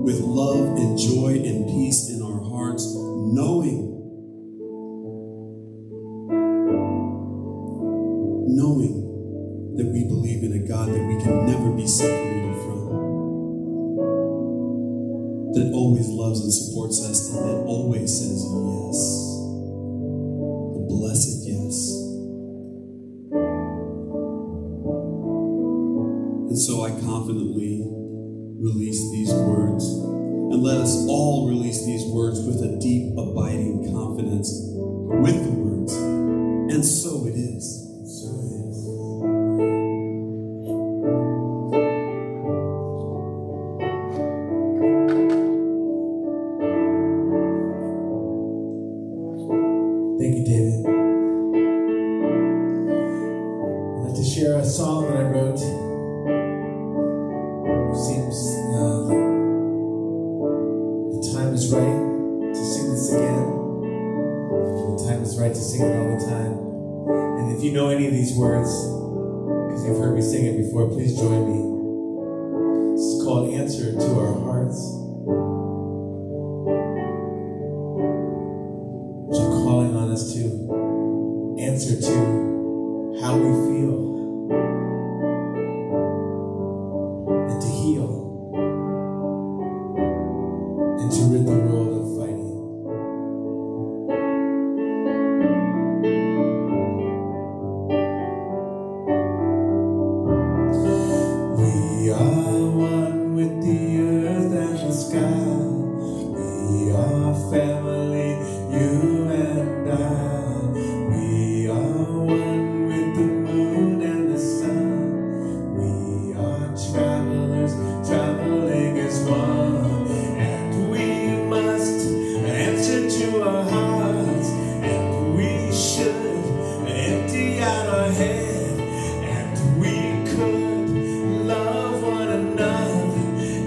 [SPEAKER 2] with love and joy and peace in our hearts, knowing that we believe in a God that we can never be separated from, that always loves and supports us, and that always says yes, a blessed yes. And so I confidently release these words, and let us all release these words with a deep, abiding confidence with the words, and so it is.
[SPEAKER 1] Thank you, David. I'd like to share a song that I wrote. It seems like the time is right to sing this again. The time is right to sing it all the time. And if you know any of these words, because you've heard me sing it before, please join me. This is called Answer to Our Hearts. Calling on us to answer to how we feel and to heal and to rid the world of fighting. We are one with the earth and the sky. We are family, you and I. We are one with the moon and the sun. We are travelers, traveling as one. And we must answer to our hearts. And we should empty out our head. And we could love one another.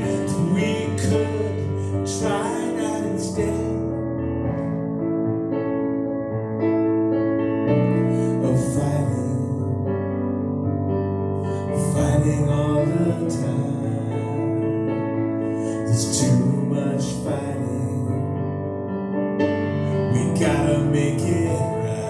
[SPEAKER 1] And we could try that instead. Fighting all the time. There's too much fighting. We gotta make it right.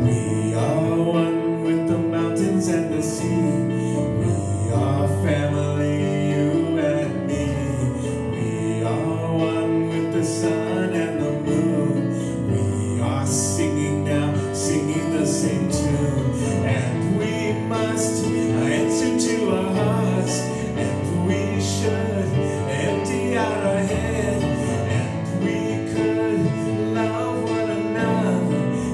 [SPEAKER 1] We are one with the mountains and the sea. We are family, you and me. We are one with the sun and the moon. We are singing now, singing the same tune. And we must answer to our hearts. And we should empty out our head. And we could love one another.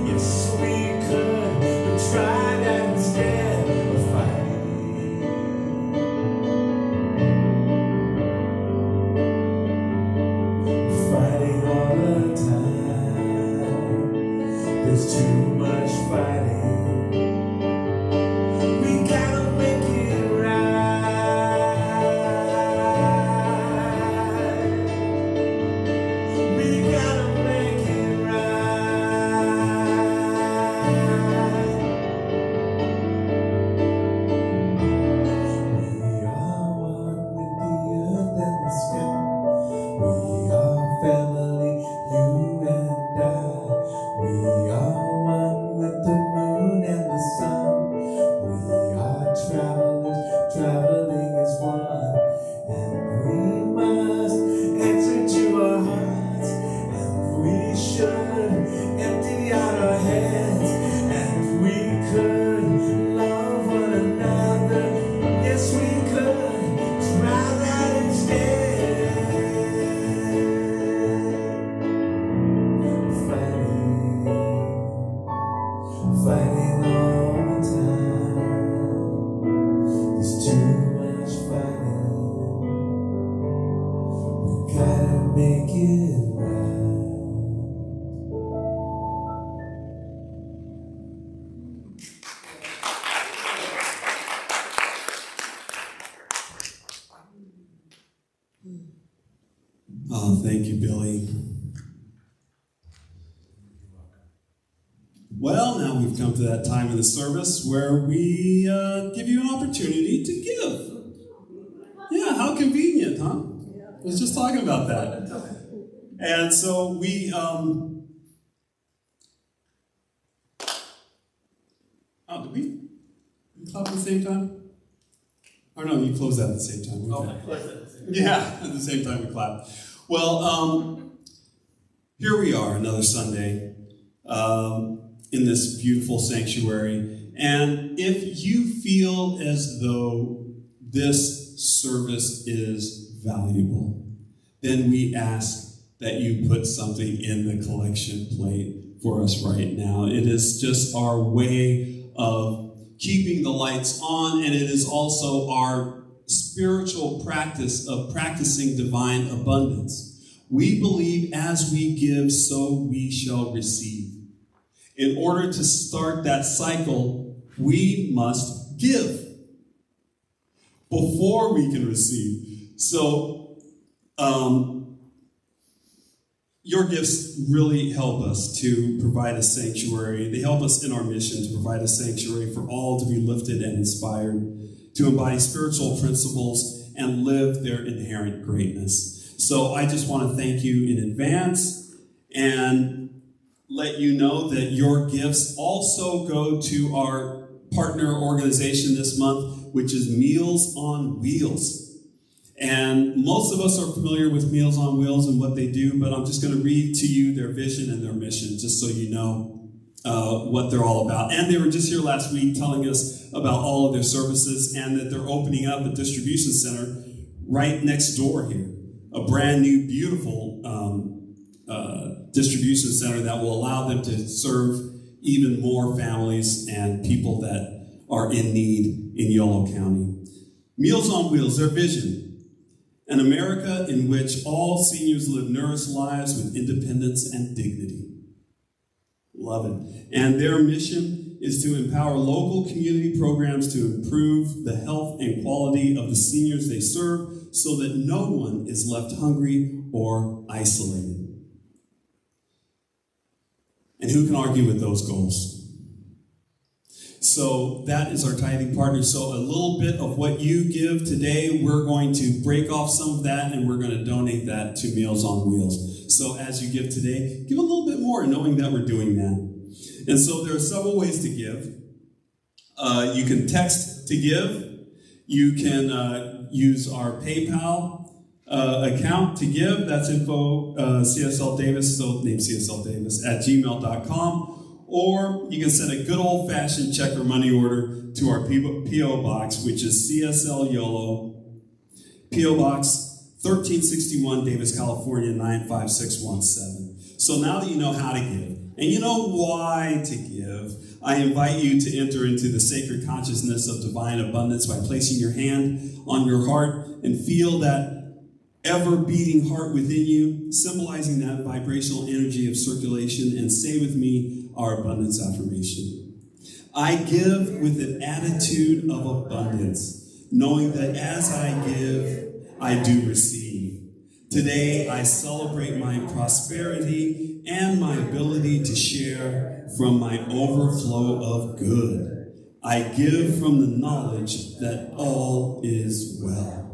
[SPEAKER 1] Yes, we could, but try that instead of fighting. Fighting all the time. There's too much fighting. We gotta make it right. it right.
[SPEAKER 2] Oh, thank you, Billy. Well, now we've come to that time in the service where we give you an opportunity to give. Yeah, how convenient, huh? I was just talking about that. And so we, did we clap at the same time? Or no, you closed that at the same time. Yeah, at the same time we clap. Well, here we are, another Sunday in this beautiful sanctuary. And if you feel as though this service is valuable, then we ask that you put something in the collection plate for us right now. It is just our way of keeping the lights on, and it is also our spiritual practice of practicing divine abundance. We believe as we give, so we shall receive. In order to start that cycle, we must give before we can receive. So, your gifts really help us to provide a sanctuary. They help us in our mission to provide a sanctuary for all to be lifted and inspired, to embody spiritual principles and live their inherent greatness. So I just want to thank you in advance and let you know that your gifts also go to our partner organization this month, which is Meals on Wheels. And most of us are familiar with Meals on Wheels and what they do, but I'm just going to read to you their vision and their mission, just so you know what they're all about. And they were just here last week telling us about all of their services and that they're opening up a distribution center right next door here. A brand new, beautiful distribution center that will allow them to serve even more families and people that are in need in Yolo County. Meals on Wheels, their vision: an America in which all seniors live nourished lives with independence and dignity. Love it. And their mission is to empower local community programs to improve the health and quality of the seniors they serve so that no one is left hungry or isolated. And who can argue with those goals? So that is our tithing partner. So a little bit of what you give today, we're going to break off some of that and we're going to donate that to Meals on Wheels. So as you give today, give a little bit more knowing that we're doing that. And so there are several ways to give. You can text to give. You can use our PayPal account to give. That's info CSL Davis, so name CSL Davis, at gmail.com. Or you can send a good old-fashioned check or money order to our P.O. Box, which is CSL Yolo, P.O. Box 1361, Davis, California, 95617. So now that you know how to give, and you know why to give, I invite you to enter into the sacred consciousness of divine abundance by placing your hand on your heart and feel that ever-beating heart within you, symbolizing that vibrational energy of circulation, and say with me our abundance affirmation. I give with an attitude of abundance, knowing that as I give, I do receive. Today, I celebrate my prosperity and my ability to share from my overflow of good. I give from the knowledge that all is well.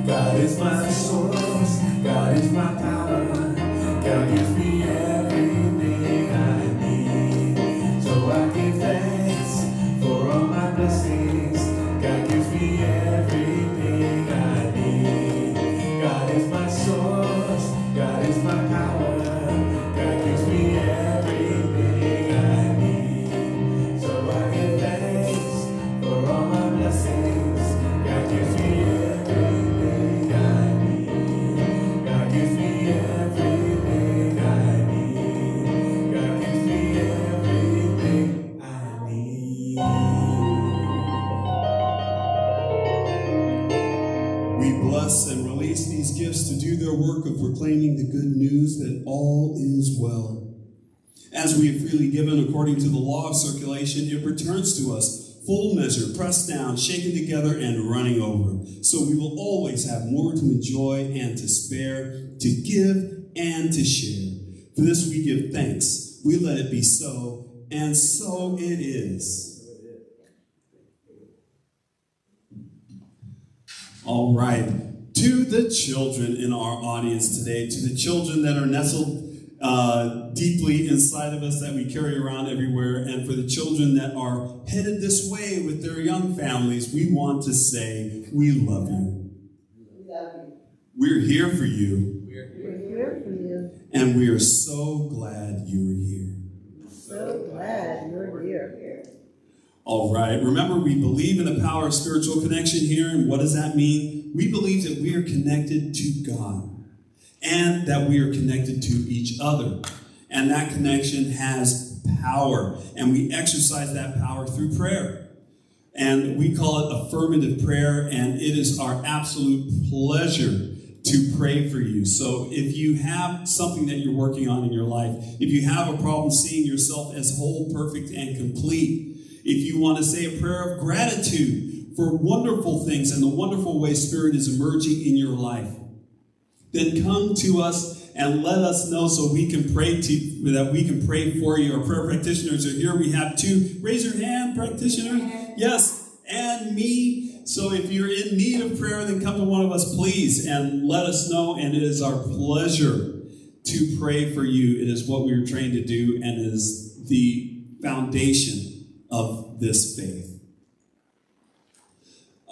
[SPEAKER 1] God is my source, God is my power, God gives me everything I need. So I give thanks for all my blessings, God gives me everything I need. God is my source, God is my power, God gives me everything I need.
[SPEAKER 2] proclaiming the good news that all is well. As we have freely given according to the law of circulation, it returns to us, full measure, pressed down, shaken together, and running over. So we will always have more to enjoy and to spare, to give and to share. For this we give thanks. We let it be so, and so it is. All right. To the children in our audience today, to the children that are nestled deeply inside of us that we carry around everywhere, and for the children that are headed this way with their young families, we want to say, we love you.
[SPEAKER 3] We love you.
[SPEAKER 2] We're here for you.
[SPEAKER 3] We're here for you.
[SPEAKER 2] And we are so glad you're here.
[SPEAKER 3] So glad you're here.
[SPEAKER 2] All right. Remember, we believe in the power of spiritual connection here. And what does that mean? We believe that we are connected to God and that we are connected to each other. And that connection has power. And we exercise that power through prayer. And we call it affirmative prayer. And it is our absolute pleasure to pray for you. So if you have something that you're working on in your life, if you have a problem seeing yourself as whole, perfect, and complete, if you want to say a prayer of gratitude for wonderful things and the wonderful way Spirit is emerging in your life, then come to us and let us know so we can pray that we can pray for you. Our prayer practitioners are here. We have two. Raise your hand, practitioners. Yes, and me. So if you're in need of prayer, then come to one of us, please, and let us know. And it is our pleasure to pray for you. It is what we are trained to do and is the foundation of this faith.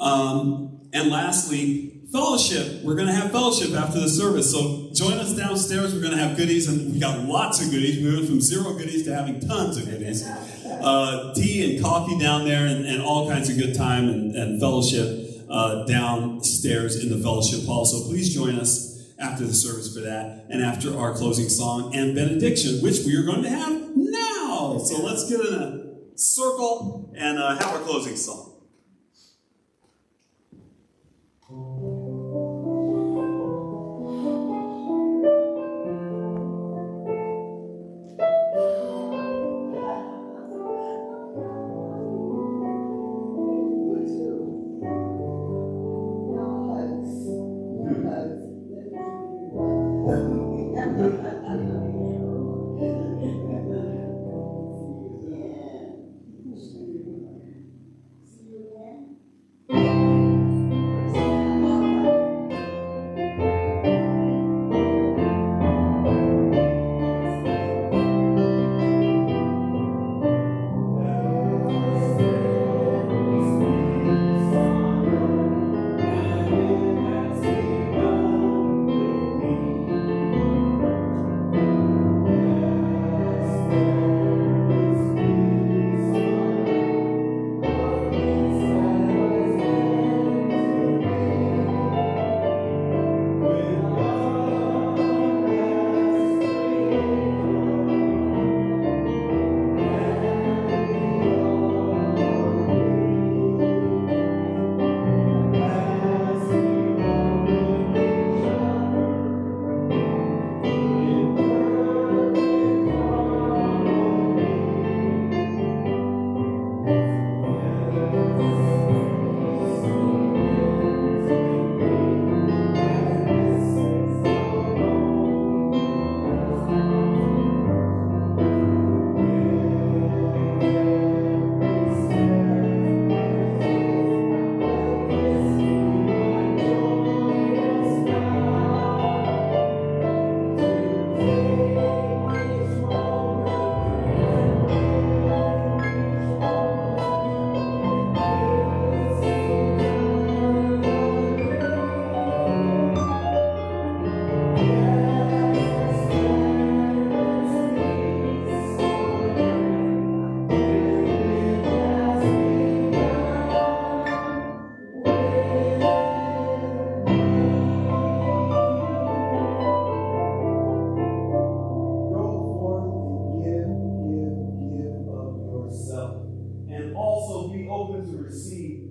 [SPEAKER 2] And lastly, fellowship. We're going to have fellowship after the service. So join us downstairs. We're going to have goodies, and we got lots of goodies. We went from 0 goodies to having tons of goodies. Tea and coffee down there, and all kinds of good time and fellowship downstairs in the fellowship hall. So please join us after the service for that, and after our closing song and benediction, which we are going to have now. So let's get in a circle and have our closing song.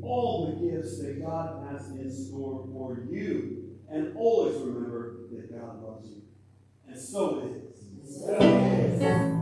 [SPEAKER 2] All the gifts that God has in store for you. And always remember,
[SPEAKER 8] that God loves you. And so it is.
[SPEAKER 3] So it is.